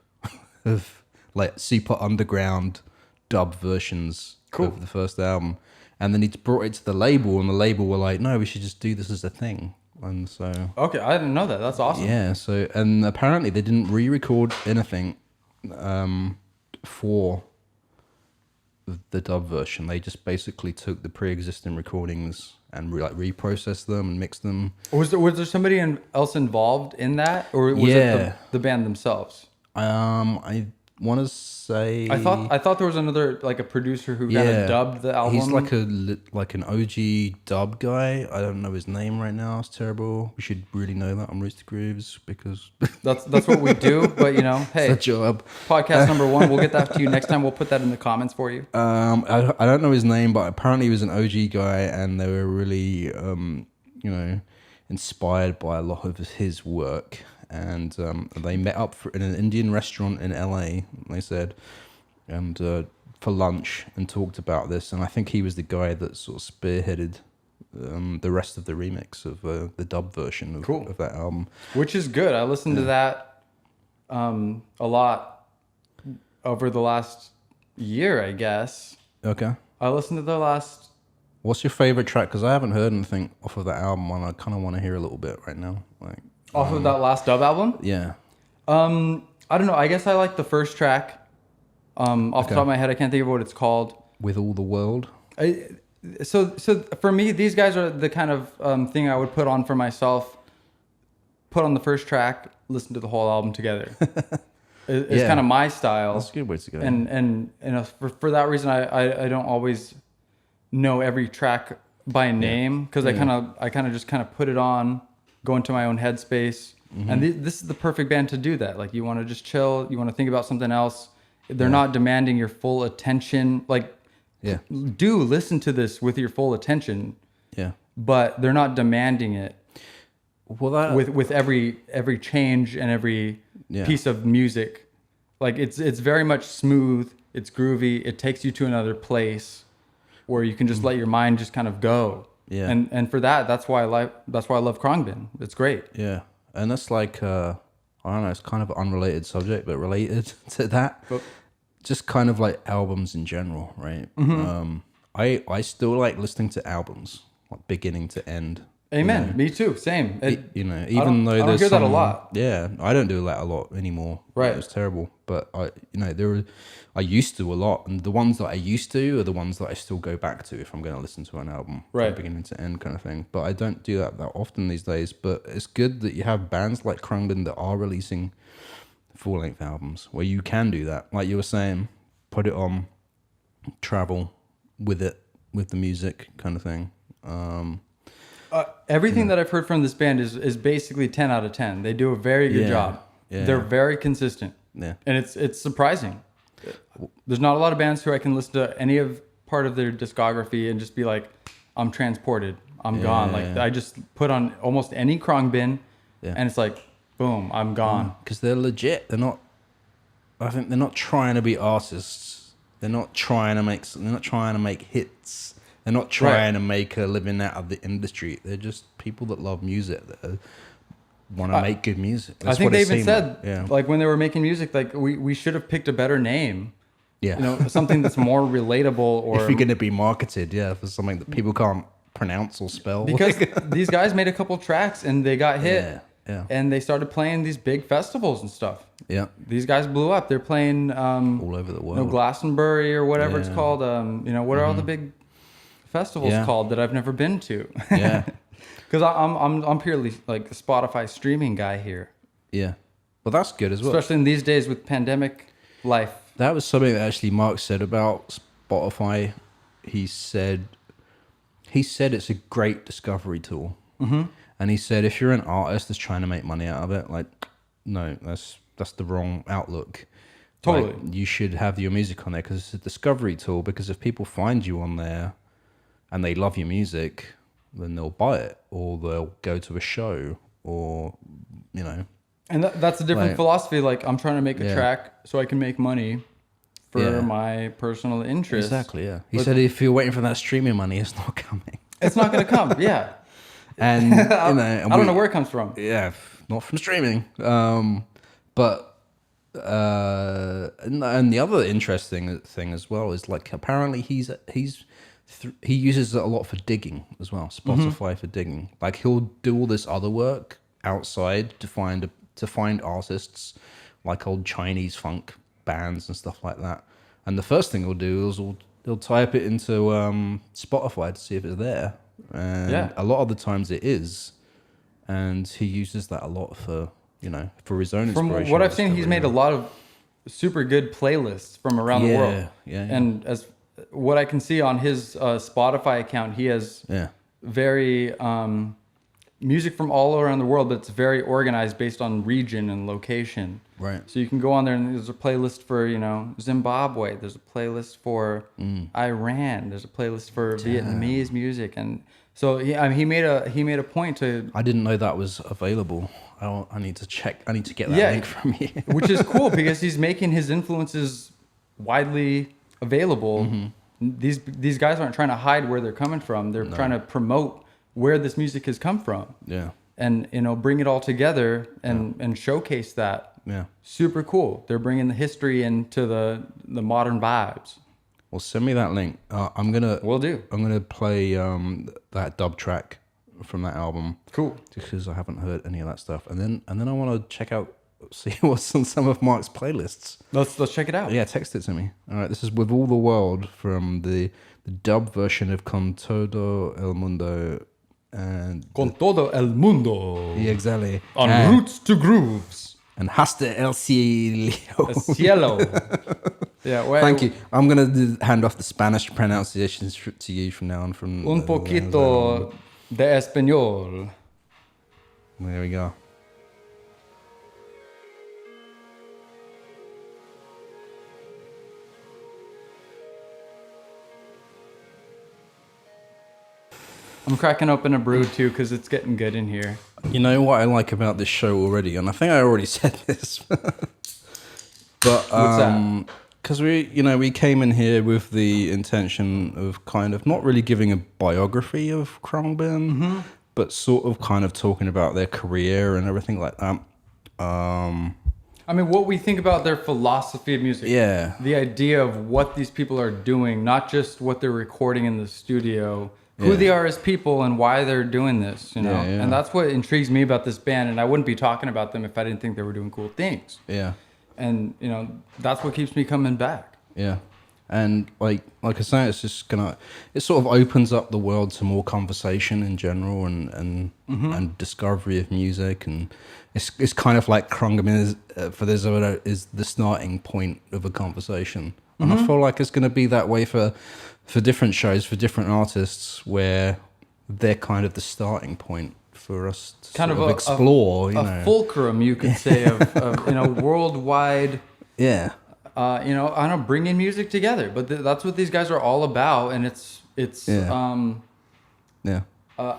Speaker 3: of like super underground dub versions of the first album. And then he brought it to the label, and the label were like, no, we should just do this as a thing. And so...
Speaker 2: Okay, I didn't know that. That's awesome.
Speaker 3: Yeah, so... And apparently they didn't re-record anything for the dub version. They just basically took the pre-existing recordings and reprocessed them and mixed them.
Speaker 2: Was there somebody else involved in that? Or was it the band themselves?
Speaker 3: I want to say...
Speaker 2: I thought there was another, like a producer who kind of dubbed the album.
Speaker 3: He's like an OG dub guy. I don't know his name right now. It's terrible. We should really know that on Rooster Grooves because...
Speaker 2: That's what we do. But, hey,
Speaker 3: it's a job.
Speaker 2: Podcast number 1. We'll get that to you next time. We'll put that in the comments for you.
Speaker 3: I don't know his name, but apparently he was an OG guy, and they were really, inspired by a lot of his work. And they met up in an Indian restaurant in LA, they said, and for lunch and talked about this. And I think he was the guy that sort of spearheaded the rest of the remix of the dub version of that album.
Speaker 2: Which is good. I listened to that a lot over the last year, I guess.
Speaker 3: Okay.
Speaker 2: I listened to the last...
Speaker 3: What's your favorite track? Because I haven't heard anything off of that album, and I kind of want to hear a little bit right now.
Speaker 2: Off of that last dub album?
Speaker 3: Yeah.
Speaker 2: I don't know. I guess I like the first track. Off the top of my head, I can't think of what it's called.
Speaker 3: With All the World?
Speaker 2: So for me, these guys are the kind of thing I would put on for myself. Put on the first track, listen to the whole album together. It's kind of my style.
Speaker 3: That's a good way to go.
Speaker 2: And for that reason, I don't always know every track by name because I kind of just put it on. Go into my own headspace. And this is the perfect band to do that. Like, you want to just chill. You want to think about something else. They're not demanding your full attention. Like, do listen to this with your full attention. Yeah. But they're not demanding it. Well, with every change and every piece of music. Like, it's very much smooth. It's groovy. It takes you to another place where you can just let your mind just kind of go. Yeah, and for that's why I love Khruangbin. It's great. Yeah,
Speaker 3: and that's like I don't know. It's kind of an unrelated subject, but related to that. Just kind of like albums in general, right? Mm-hmm. I still like listening to albums, like beginning to end.
Speaker 2: Amen. Me too. Same.
Speaker 3: Even though
Speaker 2: I don't hear that a lot.
Speaker 3: Yeah, I don't do that a lot anymore. Right, it was terrible. but I used to a lot, and the ones that I used to are the ones that I still go back to if I'm going to listen to an album from beginning to end, kind of thing. But I don't do that often these days. But it's good that you have bands like Khruangbin that are releasing full-length albums where you can do that, like you were saying, put it on, travel with it, with the music, kind of thing.
Speaker 2: Everything that I've heard from this band is basically 10 out of 10. They do a very good job. Yeah. They're very consistent. Yeah. And it's surprising. There's not a lot of bands who I can listen to any of part of their discography and just be like, I'm transported. I'm gone. Like I just put on almost any Khruangbin and it's like, boom, I'm gone.
Speaker 3: Because they're legit. I think they're not trying to be artists. They're not trying to make hits. They're not trying to make a living out of the industry. They're just people that love music, that want to make good music. That's
Speaker 2: I think they even said, like when they were making music, like we should have picked a better name. Yeah. Something that's more relatable. Or if
Speaker 3: you're going to be marketed, for something that people can't pronounce or spell.
Speaker 2: Because these guys made a couple tracks and they got hit. Yeah. And they started playing these big festivals and stuff. Yeah. These guys blew up. They're playing
Speaker 3: all over the world.
Speaker 2: Glastonbury or whatever it's called. What are all the big festivals called that I've never been to? Yeah. Because I'm purely like a Spotify streaming guy here. Yeah.
Speaker 3: Well, that's good as well.
Speaker 2: Especially in these days with pandemic life.
Speaker 3: That was something that actually Mark said about Spotify. He said it's a great discovery tool. Mm-hmm. And he said if you're an artist that's trying to make money out of it, like, no, that's the wrong outlook. Totally. Like, you should have your music on there because it's a discovery tool. Because if people find you on there and they love your music, then they'll buy it or they'll go to a show or,
Speaker 2: And that's a different philosophy. Like, I'm trying to make a track so I can make money for my personal interest.
Speaker 3: Exactly, yeah. He said if you're waiting for that streaming money, it's not coming.
Speaker 2: It's not going to come, yeah.
Speaker 3: And,
Speaker 2: I don't know where it comes from.
Speaker 3: Yeah, not from streaming. But and the other interesting thing as well is, like, apparently he uses it a lot for digging as well. Spotify for digging. Like, he'll do all this other work outside to find artists, like old Chinese funk bands and stuff like that. And the first thing he'll do is he'll type it into Spotify to see if it's there. And a lot of the times it is. And he uses that a lot for his own inspiration.
Speaker 2: From what I've seen, he's made a lot of super good playlists from around the world. Yeah. And as what I can see on his Spotify account, he has very music from all around the world, but it's very organized based on region and location. Right. So you can go on there and there's a playlist for, Zimbabwe. There's a playlist for Iran. There's a playlist for Vietnamese music. And so he made a point to...
Speaker 3: I didn't know that was available. I need to check. I need to get that link from you.
Speaker 2: Which is cool because he's making his influences widely available. Mm-hmm. These guys aren't trying to hide where they're coming from. They're trying to promote where this music has come from. Yeah. And, bring it all together and showcase that. Yeah. Super cool. They're bringing the history into the modern vibes.
Speaker 3: Well, send me that link.
Speaker 2: Will do.
Speaker 3: I'm gonna play that dub track from that album.
Speaker 2: Cool.
Speaker 3: Because I haven't heard any of that stuff. And then I want to check out, see what's on some of Mark's playlists.
Speaker 2: Let's check it out.
Speaker 3: Yeah, text it to me. All right, this is With All the World from the dub version of Con Todo El Mundo. And
Speaker 2: Con Todo El Mundo.
Speaker 3: Yeah, exactly.
Speaker 2: On Roots to Grooves.
Speaker 3: And Hasta El Cielo.
Speaker 2: El Cielo. Yeah, well,
Speaker 3: thank you. I'm going to hand off the Spanish pronunciations to you from now on.
Speaker 2: Un poquito de español.
Speaker 3: There we go.
Speaker 2: I'm cracking open a brew too because it's getting good in here.
Speaker 3: You know what I like about this show already, and I think I already said this, but
Speaker 2: what's that?
Speaker 3: Because we came in here with the intention of kind of not really giving a biography of Khruangbin, but sort of kind of talking about their career and everything like that.
Speaker 2: I mean, what we think about their philosophy of music.
Speaker 3: Yeah.
Speaker 2: The idea of what these people are doing, not just what they're recording in the studio. Who they are as people and why they're doing this, And that's what intrigues me about this band. And I wouldn't be talking about them if I didn't think they were doing cool things. Yeah. and that's what keeps me coming back.
Speaker 3: Yeah. And like I say, it's just it sort of opens up the world to more conversation in general and discovery of music, and it's kind of like Khruangbin is the starting point of a conversation, and I feel like it's going to be that way for different shows, for different artists, where they're kind of the starting point for us to
Speaker 2: kind
Speaker 3: sort of explore,
Speaker 2: a fulcrum, you could say, of worldwide.
Speaker 3: Yeah.
Speaker 2: I don't bring in music together, but that's what these guys are all about, and it's I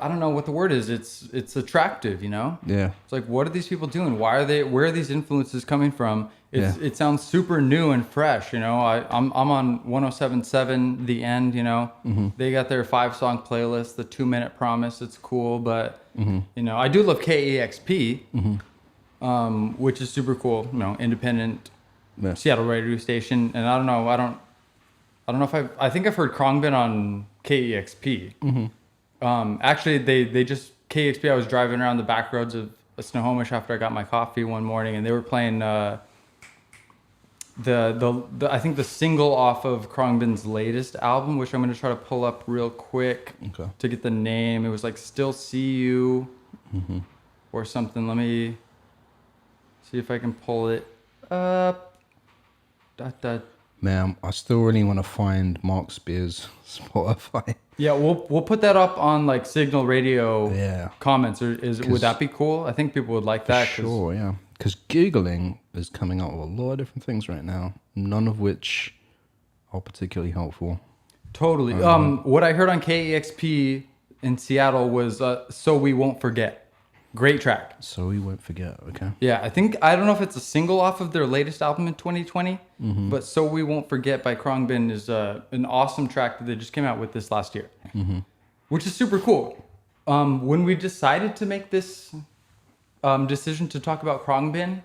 Speaker 2: don't know what the word is. It's attractive,
Speaker 3: Yeah.
Speaker 2: It's like, what are these people doing? Where are these influences coming from? It sounds super new and fresh, I'm on 107.7 The End, They got their 5-song playlist, the 2-minute promise. It's cool, but I do love KEXP, which is super cool, independent.
Speaker 3: Yeah.
Speaker 2: Seattle radio station, and I don't know if I think I've heard Khruangbin on KEXP. Actually, they just KEXP. I was driving around the back roads of Snohomish after I got my coffee one morning, and they were playing the I think the single off of Khruangbin's latest album, which I'm going to try to pull up real quick to get the name. It was like "Still See You" or something. Let me see if I can pull it up.
Speaker 3: Man, I still really want to find Mark Spears' Spotify.
Speaker 2: Yeah, we'll put that up on like Signl Radio comments. Would that be cool? I think people would like that.
Speaker 3: Sure, yeah. Because Googling is coming up with a lot of different things right now, none of which are particularly helpful.
Speaker 2: Totally. What I heard on KEXP in Seattle was "So We Won't Forget." Great track.
Speaker 3: So We Won't Forget, okay.
Speaker 2: Yeah, I don't know if it's a single off of their latest album in 2020, but "So We Won't Forget" by Khruangbin is an awesome track that they just came out with this last year, which is super cool. When we decided to make this decision to talk about Khruangbin,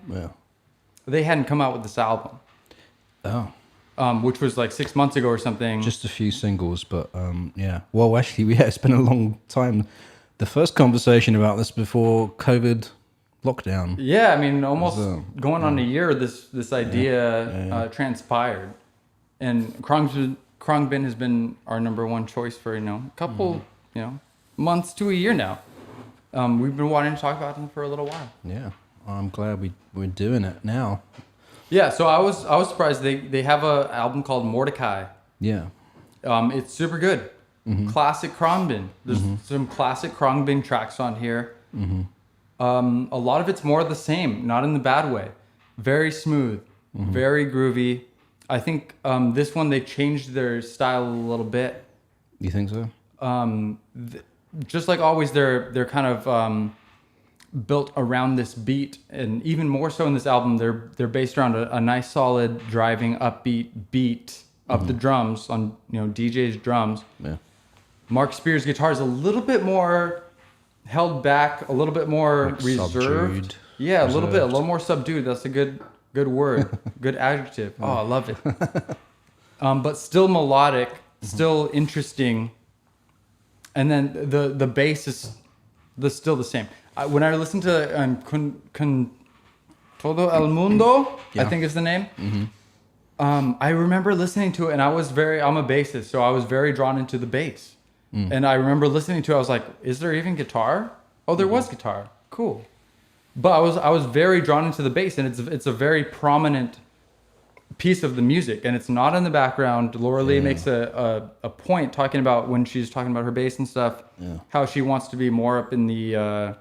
Speaker 2: they hadn't come out with this album.
Speaker 3: Oh.
Speaker 2: Which was like 6 months ago or something.
Speaker 3: Just a few singles, but yeah. Well, actually, it's been a long time. The first conversation about this before COVID lockdown.
Speaker 2: Yeah, I mean, almost going on a year, this idea transpired. And Khruangbin has been our number one choice for, a couple, months to a year now. We've been wanting to talk about them for a little while.
Speaker 3: Yeah, I'm glad we're doing it now.
Speaker 2: Yeah, so I was surprised. They have an album called Mordecai.
Speaker 3: Yeah.
Speaker 2: It's super good. Classic Khruangbin. There's some classic Khruangbin tracks on here. A lot of it's more of the same, not in the bad way. Very smooth, very groovy. I think this one they changed their style a little bit.
Speaker 3: You think so?
Speaker 2: Just like always, they're kind of built around this beat, and even more so in this album, they're based around a nice, solid, driving, upbeat beat of the drums on DJ's drums.
Speaker 3: Yeah.
Speaker 2: Mark Spears' guitar is a little bit more held back, a little bit more
Speaker 3: like
Speaker 2: reserved.
Speaker 3: Subdued,
Speaker 2: yeah, a little more subdued. That's a good word, good adjective. Oh, I love it. But still melodic, still interesting. And then the bass is still the same. When I listened to Con Todo El Mundo, I think is the name. I remember listening to it, and I'm a bassist, so I was very drawn into the bass. And I remember listening to it, I was like, is there even guitar? Oh, there was guitar. Cool. But I was very drawn into the bass, and it's a very prominent piece of the music, and it's not in the background. Laura Lee makes a point talking about when she's talking about her bass and stuff, how she wants to be more up in the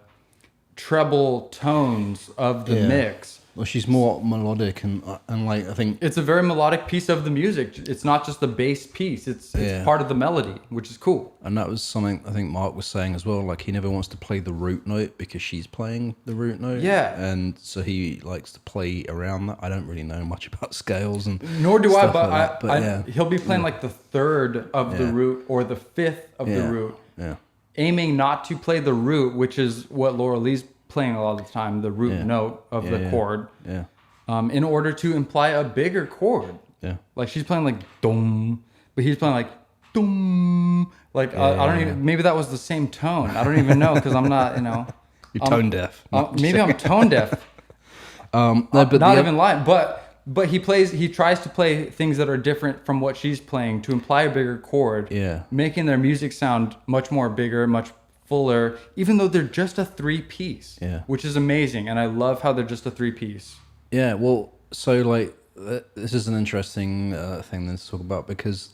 Speaker 2: treble tones of the mix.
Speaker 3: Well, she's more melodic and like I think
Speaker 2: it's a very melodic piece of the music. It's not just the bass piece. It's part of the melody, which is cool.
Speaker 3: And that was something I think Mark was saying as well. Like he never wants to play the root note because she's playing the root note.
Speaker 2: Yeah.
Speaker 3: And so he likes to play around that. I don't really know much about scales and
Speaker 2: nor do I.
Speaker 3: But
Speaker 2: he'll be playing like the third of the root or the fifth of the root.
Speaker 3: Yeah.
Speaker 2: Aiming not to play the root, which is what Laura Lee's playing a lot of the time, the root note of the chord, in order to imply a bigger chord. Yeah, like she's playing like dum, but he's playing like dum. Like I don't even. Maybe that was the same tone. I don't even know because I'm not.
Speaker 3: You're tone deaf.
Speaker 2: Maybe I'm tone deaf.
Speaker 3: No, but
Speaker 2: not even line, but he tries to play things that are different from what she's playing to imply a bigger chord.
Speaker 3: Yeah.
Speaker 2: Making their music sound much more bigger, much fuller, even though they're just a 3-piece.
Speaker 3: Yeah.
Speaker 2: Which is amazing, and I love how they're just a 3-piece.
Speaker 3: Yeah, well, so like this is an interesting thing to talk about because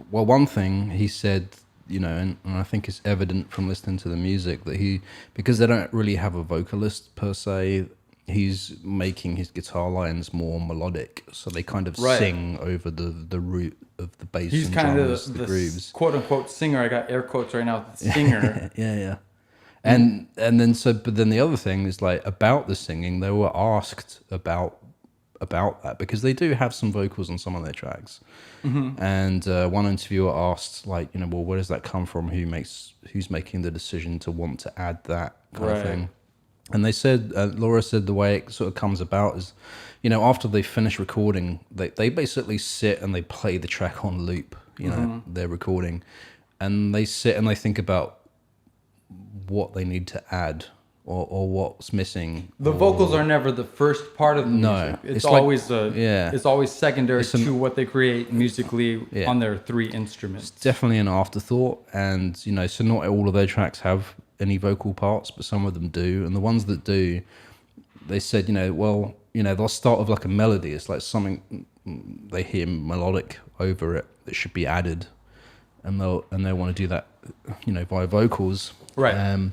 Speaker 3: one thing he said, you know, and I think it's evident from listening to the music that because they don't really have a vocalist per se, he's making his guitar lines more melodic, so they kind of sing over the root of the bass.
Speaker 2: He's
Speaker 3: and
Speaker 2: kind
Speaker 3: drums,
Speaker 2: of
Speaker 3: the grooves,
Speaker 2: quote unquote singer. I got air quotes right now. Singer.
Speaker 3: yeah. And then but then the other thing is like about the singing, they were asked about that because they do have some vocals on some of their tracks. And one interviewer asked, like, you know, well, where does that come from? Who's making the decision to want to add that kind of thing? And they said, Laura said, the way it sort of comes about is, you know, after they finish recording, they basically sit and they play the track on loop. You know, they're recording, and they sit and they think about what they need to add or what's missing.
Speaker 2: The vocals are never the first part of the music. It's always it's always secondary to what they create musically on their 3 instruments.
Speaker 3: It's definitely an afterthought, and you know, so not all of their tracks have any vocal parts, but some of them do, and the ones that do, they said, you know, well, you know, they'll start with like a melody. It's like something they hear melodic over it that should be added, and they want to do that, you know, via vocals.
Speaker 2: Right.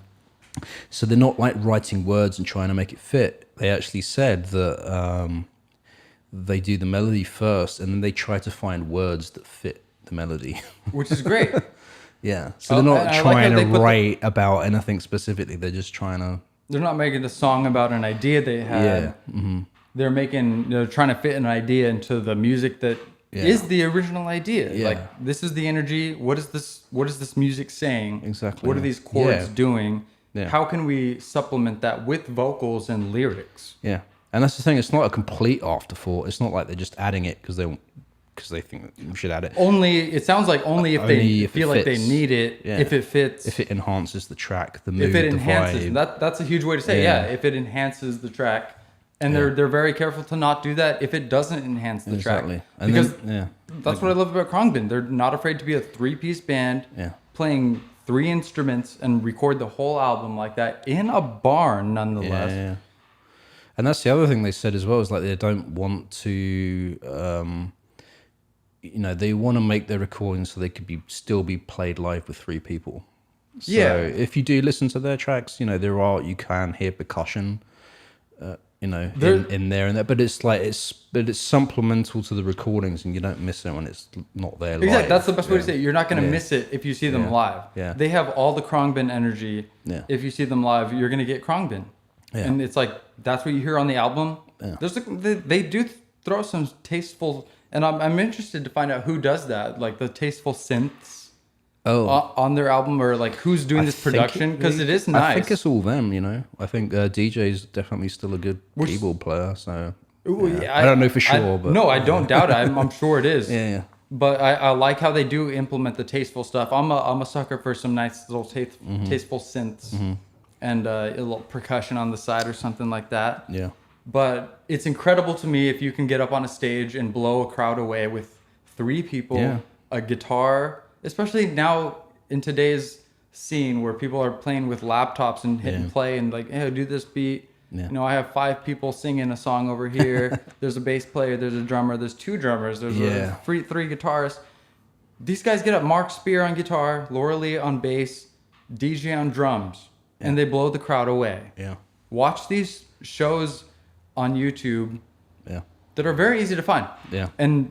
Speaker 3: So they're not like writing words and trying to make it fit. They actually said that they do the melody first, and then they try to find words that fit the melody.
Speaker 2: Which is great.
Speaker 3: Yeah. So they're not trying to write about anything specifically. They're just trying to...
Speaker 2: They're not making a song about an idea they had. Yeah. They're trying to fit an idea into the music that is the original idea.
Speaker 3: Yeah.
Speaker 2: Like, this is the energy. What is this music saying?
Speaker 3: Exactly.
Speaker 2: What are these chords doing?
Speaker 3: Yeah.
Speaker 2: How can we supplement that with vocals and lyrics?
Speaker 3: Yeah. And that's the thing. It's not a complete afterthought. It's not like they're just adding it because they think we should add it.
Speaker 2: It sounds like only if they feel like they need it. Yeah. If it fits.
Speaker 3: If it enhances the track, the mood,
Speaker 2: if it enhances,
Speaker 3: the vibe.
Speaker 2: That's a huge way to say it. Yeah. If it enhances the track. And they're very careful to not do that if it doesn't enhance the track. And because that's what I love about Khruangbin. They're not afraid to be a 3-piece band playing 3 instruments and record the whole album like that in a barn, nonetheless.
Speaker 3: Yeah. And that's the other thing they said as well, is like they don't want to, you know, they want to make their recordings so they could still be played live with 3 people. So if you do listen to their tracks, you know, you can hear percussion. You know, in there and there, but it's supplemental to the recordings, and you don't miss it when it's not there live.
Speaker 2: Exactly, that's the best way to say it. You're not going to miss it if you see them live.
Speaker 3: Yeah.
Speaker 2: They have all the Khruangbin energy.
Speaker 3: Yeah.
Speaker 2: If you see them live, you're going to get Khruangbin. Yeah. And it's like, that's what you hear on the album. Yeah. They do throw some tasteful, and I'm interested to find out who does that, like the tasteful synths. On their album, or like who's doing this production, because it is nice.
Speaker 3: I think it's all them, you know. I think DJ's definitely still a good keyboard player, so I don't know for sure, but
Speaker 2: no, I don't doubt it. I'm sure it is.
Speaker 3: Yeah.
Speaker 2: But I like how they do implement the tasteful stuff. I'm a sucker for some nice little tasteful synths and a little percussion on the side or something like that.
Speaker 3: Yeah.
Speaker 2: But it's incredible to me if you can get up on a stage and blow a crowd away with 3 people, a guitar. Especially now in today's scene where people are playing with laptops and hitting play and like, hey, do this beat. Yeah. You know, I have 5 people singing a song over here. There's a bass player, there's a drummer, there's 2 drummers, there's 3 guitarists. These guys get up Mark Spear on guitar, Laura Lee on bass, DJ on drums, and they blow the crowd away.
Speaker 3: Yeah.
Speaker 2: Watch these shows on YouTube that are very easy to find.
Speaker 3: Yeah.
Speaker 2: And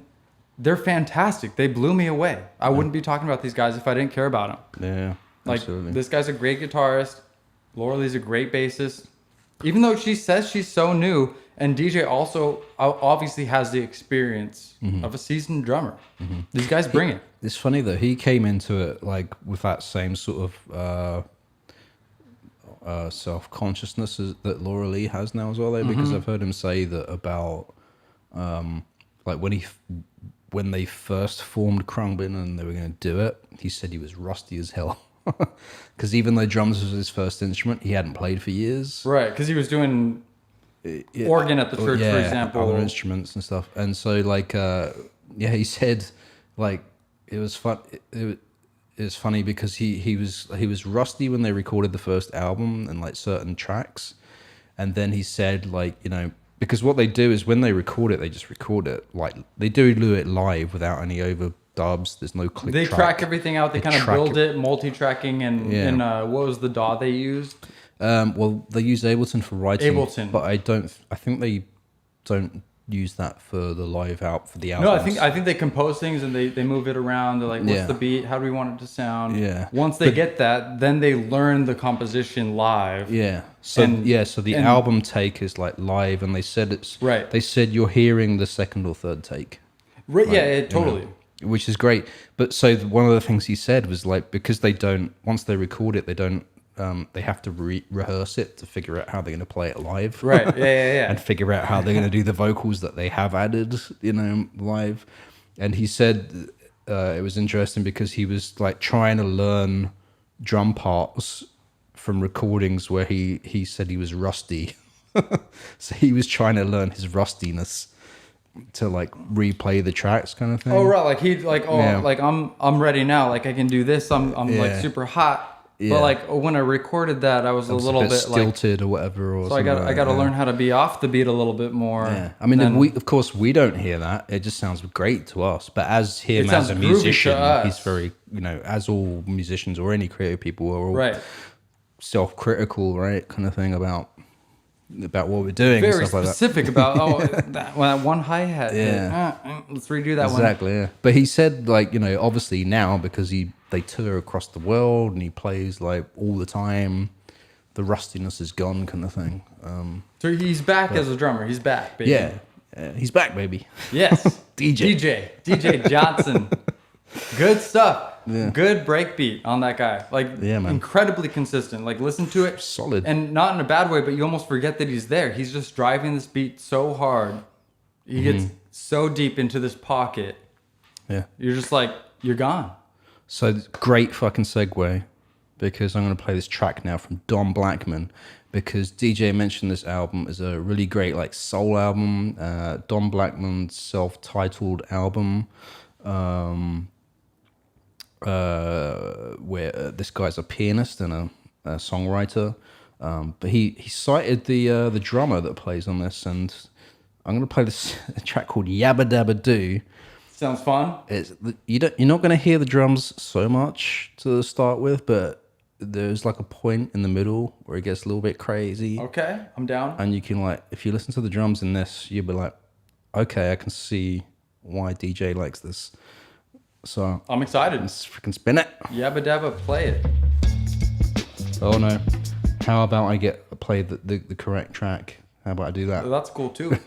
Speaker 2: they're fantastic. They blew me away. I wouldn't be talking about these guys if I didn't care about them.
Speaker 3: Yeah,
Speaker 2: like,
Speaker 3: absolutely.
Speaker 2: This guy's a great guitarist. Laura Lee's a great bassist. Even though she says she's so new, and DJ also obviously has the experience of a seasoned drummer. These guys bring it.
Speaker 3: It's funny though. He came into it like with that same sort of self-consciousness that Laura Lee has now as well. Though, because I've heard him say that about like when they first formed Khruangbin and they were going to do it, he said he was rusty as hell. Because even though drums was his first instrument, he hadn't played for years.
Speaker 2: Right, because he was doing organ at the church, for example,
Speaker 3: other instruments and stuff. And so like he said like it was fun. It was funny because he was rusty when they recorded the first album and like certain tracks, and then he said like, you know, because what they do is when they record it, they just record it like they do it live without any overdubs. There's no click.
Speaker 2: They track everything out. They kind of build it, multi-tracking, and what was the DAW they used?
Speaker 3: Well, they use Ableton for writing.
Speaker 2: Ableton,
Speaker 3: but I think they don't use that for the live out for the albums.
Speaker 2: No, I think they compose things and they move it around. They're like, what's the beat? How do we want it to sound?
Speaker 3: Yeah.
Speaker 2: Once they get that, then they learn the composition live.
Speaker 3: Yeah. So so the album take is like live, and they said it's
Speaker 2: right.
Speaker 3: They said you're hearing the second or third take.
Speaker 2: Right. Yeah. Totally.
Speaker 3: You know, which is great. But so one of the things he said was like, because they don't, once they record it, they don't. They have to rehearse it to figure out how they're going to play it live.
Speaker 2: Right, yeah.
Speaker 3: And figure out how they're going to do the vocals that they have added, you know, live. And he said it was interesting because he was like trying to learn drum parts from recordings where he said he was rusty. So he was trying to learn his rustiness to like replay the tracks kind of thing.
Speaker 2: Oh, right. Like he'd like, like I'm ready now. Like I can do this. I'm like super hot. Yeah. But like when I recorded that, I was a little bit
Speaker 3: stilted or whatever.
Speaker 2: So I got to learn how to be off the beat a little bit more.
Speaker 3: Yeah, I mean, of course we don't hear that. It just sounds great to us. But as him as a musician, he's very, you know, as all musicians or any creative people are all self-critical, right, kind of thing about what we're doing.
Speaker 2: Very
Speaker 3: and stuff
Speaker 2: specific
Speaker 3: like that.
Speaker 2: about that one hi-hat. Let's redo that one.
Speaker 3: Exactly. Yeah. But he said like, you know, obviously now because they tour across the world and he plays like all the time, the rustiness is gone kind of thing.
Speaker 2: So he's back as a drummer. He's back, baby.
Speaker 3: Yeah, he's back, baby.
Speaker 2: Yes.
Speaker 3: DJ
Speaker 2: Johnson. Good stuff. Yeah. Good breakbeat on that guy. Like incredibly consistent. Like listen to it.
Speaker 3: Solid.
Speaker 2: And not in a bad way, but you almost forget that he's there. He's just driving this beat so hard. He gets so deep into this pocket.
Speaker 3: Yeah.
Speaker 2: You're just like, you're gone.
Speaker 3: So great fucking segue, because I'm going to play this track now from Don Blackman, because DJ mentioned this album is a really great like soul album. Don Blackman's self-titled album, where this guy's a pianist and a songwriter, but he cited the drummer that plays on this, and I'm going to play this track called Yabba Dabba Doo.
Speaker 2: Sounds fun.
Speaker 3: You're not going to hear the drums so much to start with, but there's like a point in the middle where it gets a little bit crazy.
Speaker 2: Okay, I'm down.
Speaker 3: And you can like, if you listen to the drums in this, you'll be like, okay, I can see why DJ likes this. So
Speaker 2: I'm excited.
Speaker 3: Let's freaking spin it.
Speaker 2: Yabba dabba, play it.
Speaker 3: Oh no! How about I play the correct track? How about I do that?
Speaker 2: Well, that's cool too.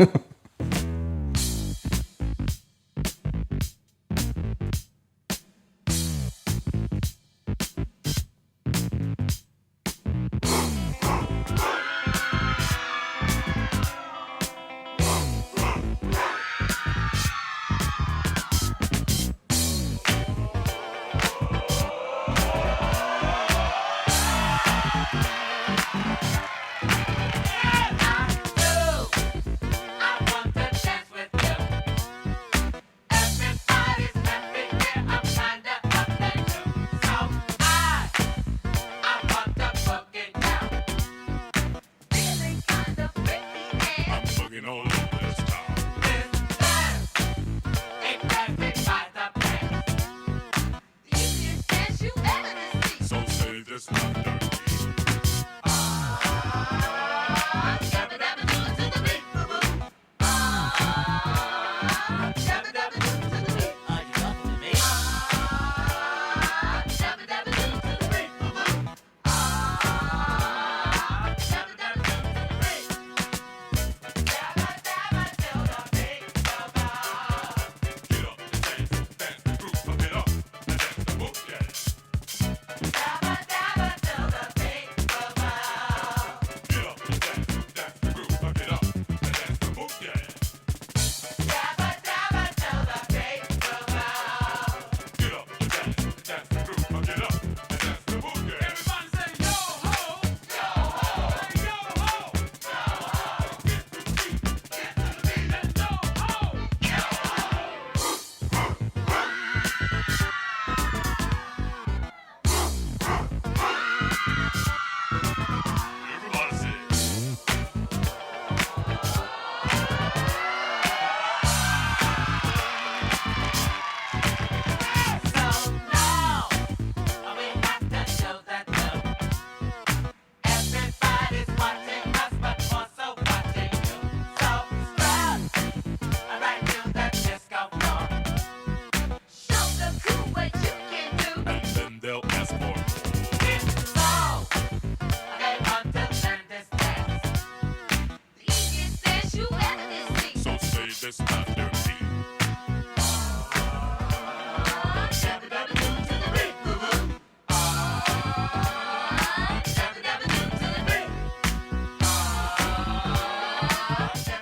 Speaker 4: this thunder beat.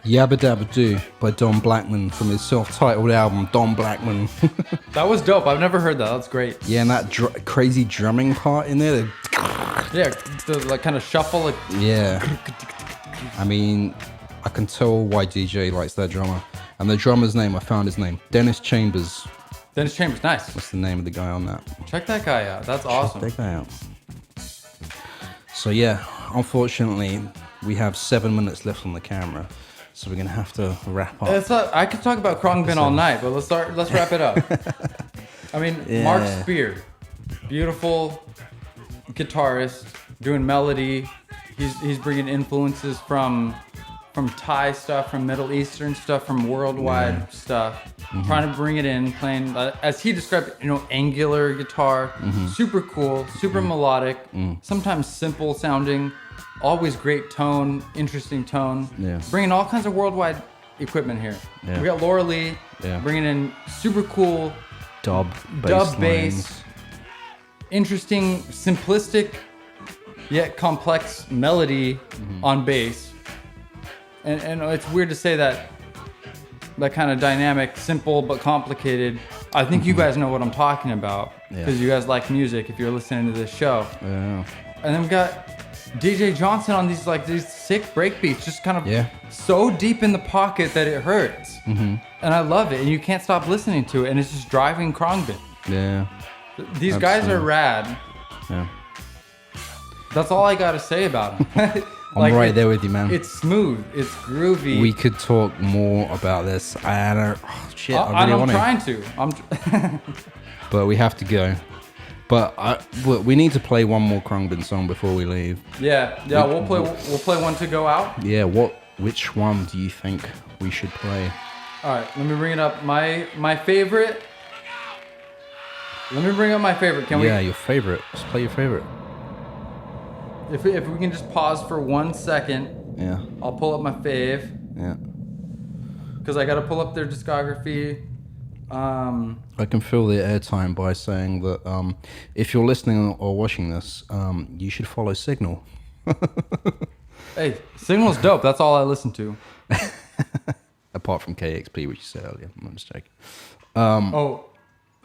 Speaker 3: Yabba Dabba Doo by Don Blackman from his self-titled album, Don Blackman.
Speaker 2: That was dope. I've never heard that. That's great.
Speaker 3: Yeah, and that crazy drumming part in there.
Speaker 2: Yeah, the like kind of shuffle. Like,
Speaker 3: Yeah. I mean, I can tell why DJ likes that drummer. And the drummer's name, I found his name. Dennis Chambers.
Speaker 2: Dennis Chambers, nice.
Speaker 3: That's the name of the guy on that.
Speaker 2: Check that guy out. That's awesome.
Speaker 3: Check that guy out. So yeah, unfortunately, we have 7 minutes left on the camera. So we're going to have to wrap up.
Speaker 2: I could talk about Khruangbin all night, but let's wrap it up. I mean,
Speaker 3: Yeah.
Speaker 2: Mark Spear, beautiful guitarist, doing melody. He's bringing influences from Thai stuff, from Middle Eastern stuff, from worldwide stuff. Trying to bring it in, playing, as he described it, angular guitar. Super cool, super melodic, sometimes simple sounding. Always great tone, interesting tone.
Speaker 3: Yeah.
Speaker 2: Bringing all kinds of worldwide equipment here.
Speaker 3: Yeah.
Speaker 2: We got Laura Lee bringing in super cool
Speaker 3: Dub
Speaker 2: bass, interesting, simplistic, yet complex melody on bass. And it's weird to say that kind of dynamic, simple but complicated. I think you guys know what I'm talking about because you guys like music if you're listening to this show.
Speaker 3: Yeah.
Speaker 2: And then we got DJ Johnson on these sick break beats, just kind of so deep in the pocket that it hurts. And I love it, and you can't stop listening to it, and it's just driving Khruangbin.
Speaker 3: Yeah.
Speaker 2: These guys are rad.
Speaker 3: Yeah.
Speaker 2: That's all I gotta say about them.
Speaker 3: I'm right there with you, man.
Speaker 2: It's smooth, it's groovy.
Speaker 3: We could talk more about this. I don't. Oh, shit, I really want to.
Speaker 2: I'm trying to.
Speaker 3: But we have to go. But we need to play one more Khruangbin song before we leave.
Speaker 2: Yeah. We'll play one to go out.
Speaker 3: Yeah. Which one do you think we should play?
Speaker 2: All right. Let me bring it up. My favorite. Let me bring up my favorite. Can we?
Speaker 3: Yeah, your favorite. Let's play your favorite.
Speaker 2: If we can just pause for 1 second.
Speaker 3: Yeah.
Speaker 2: I'll pull up my fave.
Speaker 3: Yeah.
Speaker 2: Because I got to pull up their discography.
Speaker 3: I can fill the airtime by saying that if you're listening or watching this, you should follow Signl.
Speaker 2: Hey, Signl's dope. That's all I listen to.
Speaker 3: Apart from KXP, which you said earlier. I'm just joking.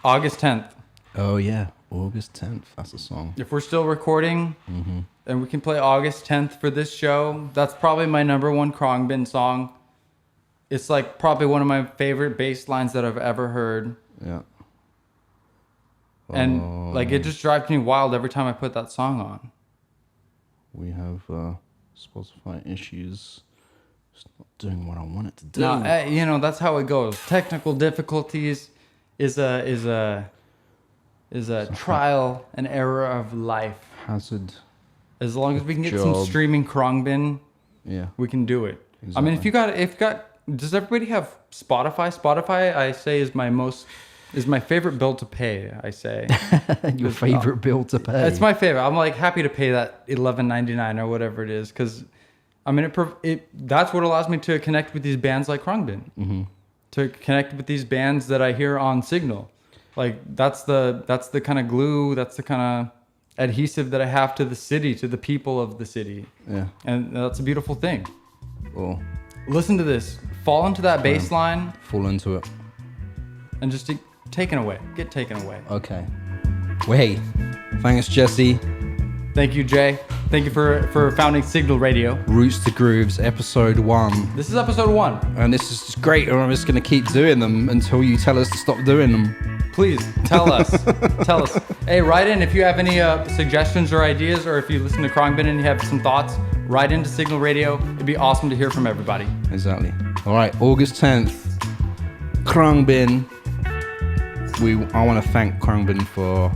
Speaker 2: August 10th.
Speaker 3: Oh, yeah. August 10th. That's a song.
Speaker 2: If we're still recording and we can play August 10th for this show, that's probably my number one Khruangbin song. It's like probably one of my favorite bass lines that I've ever heard.
Speaker 3: Yeah.
Speaker 2: And like it just drives me wild every time I put that song on.
Speaker 3: We have Spotify issues. It's not doing what I want it to do.
Speaker 2: No, that's how it goes. Technical difficulties is a trial and error of life.
Speaker 3: Hazard.
Speaker 2: As long as we can get some streaming Khruangbin, we can do it. Exactly. I mean, if you got, does everybody have Spotify? Spotify, I say, is my favorite bill to pay. I say
Speaker 3: your favorite bill to pay.
Speaker 2: It's my favorite. I'm like happy to pay that $11.99 or whatever it is because, I mean, that's what allows me to connect with these bands like Khruangbin, to connect with these bands that I hear on Signl. Like that's the kind of glue, that's the kind of adhesive that I have to the city, to the people of the city. Yeah, and that's a beautiful thing.
Speaker 3: Cool.
Speaker 2: Listen to this. Fall into that bass line.
Speaker 3: Fall into it.
Speaker 2: And just get taken away.
Speaker 3: Okay. Well, hey, thanks, Jesse.
Speaker 2: Thank you, Jay. Thank you for founding Signl Radio.
Speaker 3: Roots to Grooves, episode 1.
Speaker 2: This is episode 1.
Speaker 3: And this is just great. I'm just going to keep doing them until you tell us to stop doing them.
Speaker 2: Please, tell us. Tell us. Hey, write in if you have any suggestions or ideas, or if you listen to Khruangbin and you have some thoughts, write into Signl Radio. It'd be awesome to hear from everybody.
Speaker 3: Exactly. All right, August 10th, Khruangbin. I want to thank Khruangbin for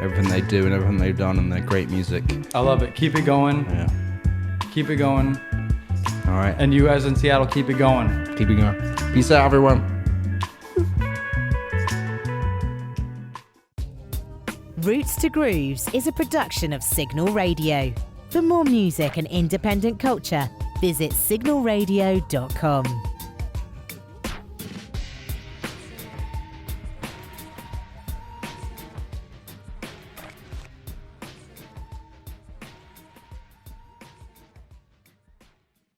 Speaker 3: everything they do and everything they've done and their great music.
Speaker 2: I love it. Keep it going.
Speaker 3: Yeah.
Speaker 2: Keep it going.
Speaker 3: All right.
Speaker 2: And you guys in Seattle, keep it going.
Speaker 3: Keep it going. Peace out, everyone.
Speaker 1: Roots to Grooves is a production of Signl Radio. For more music and independent culture, visit signalradio.com.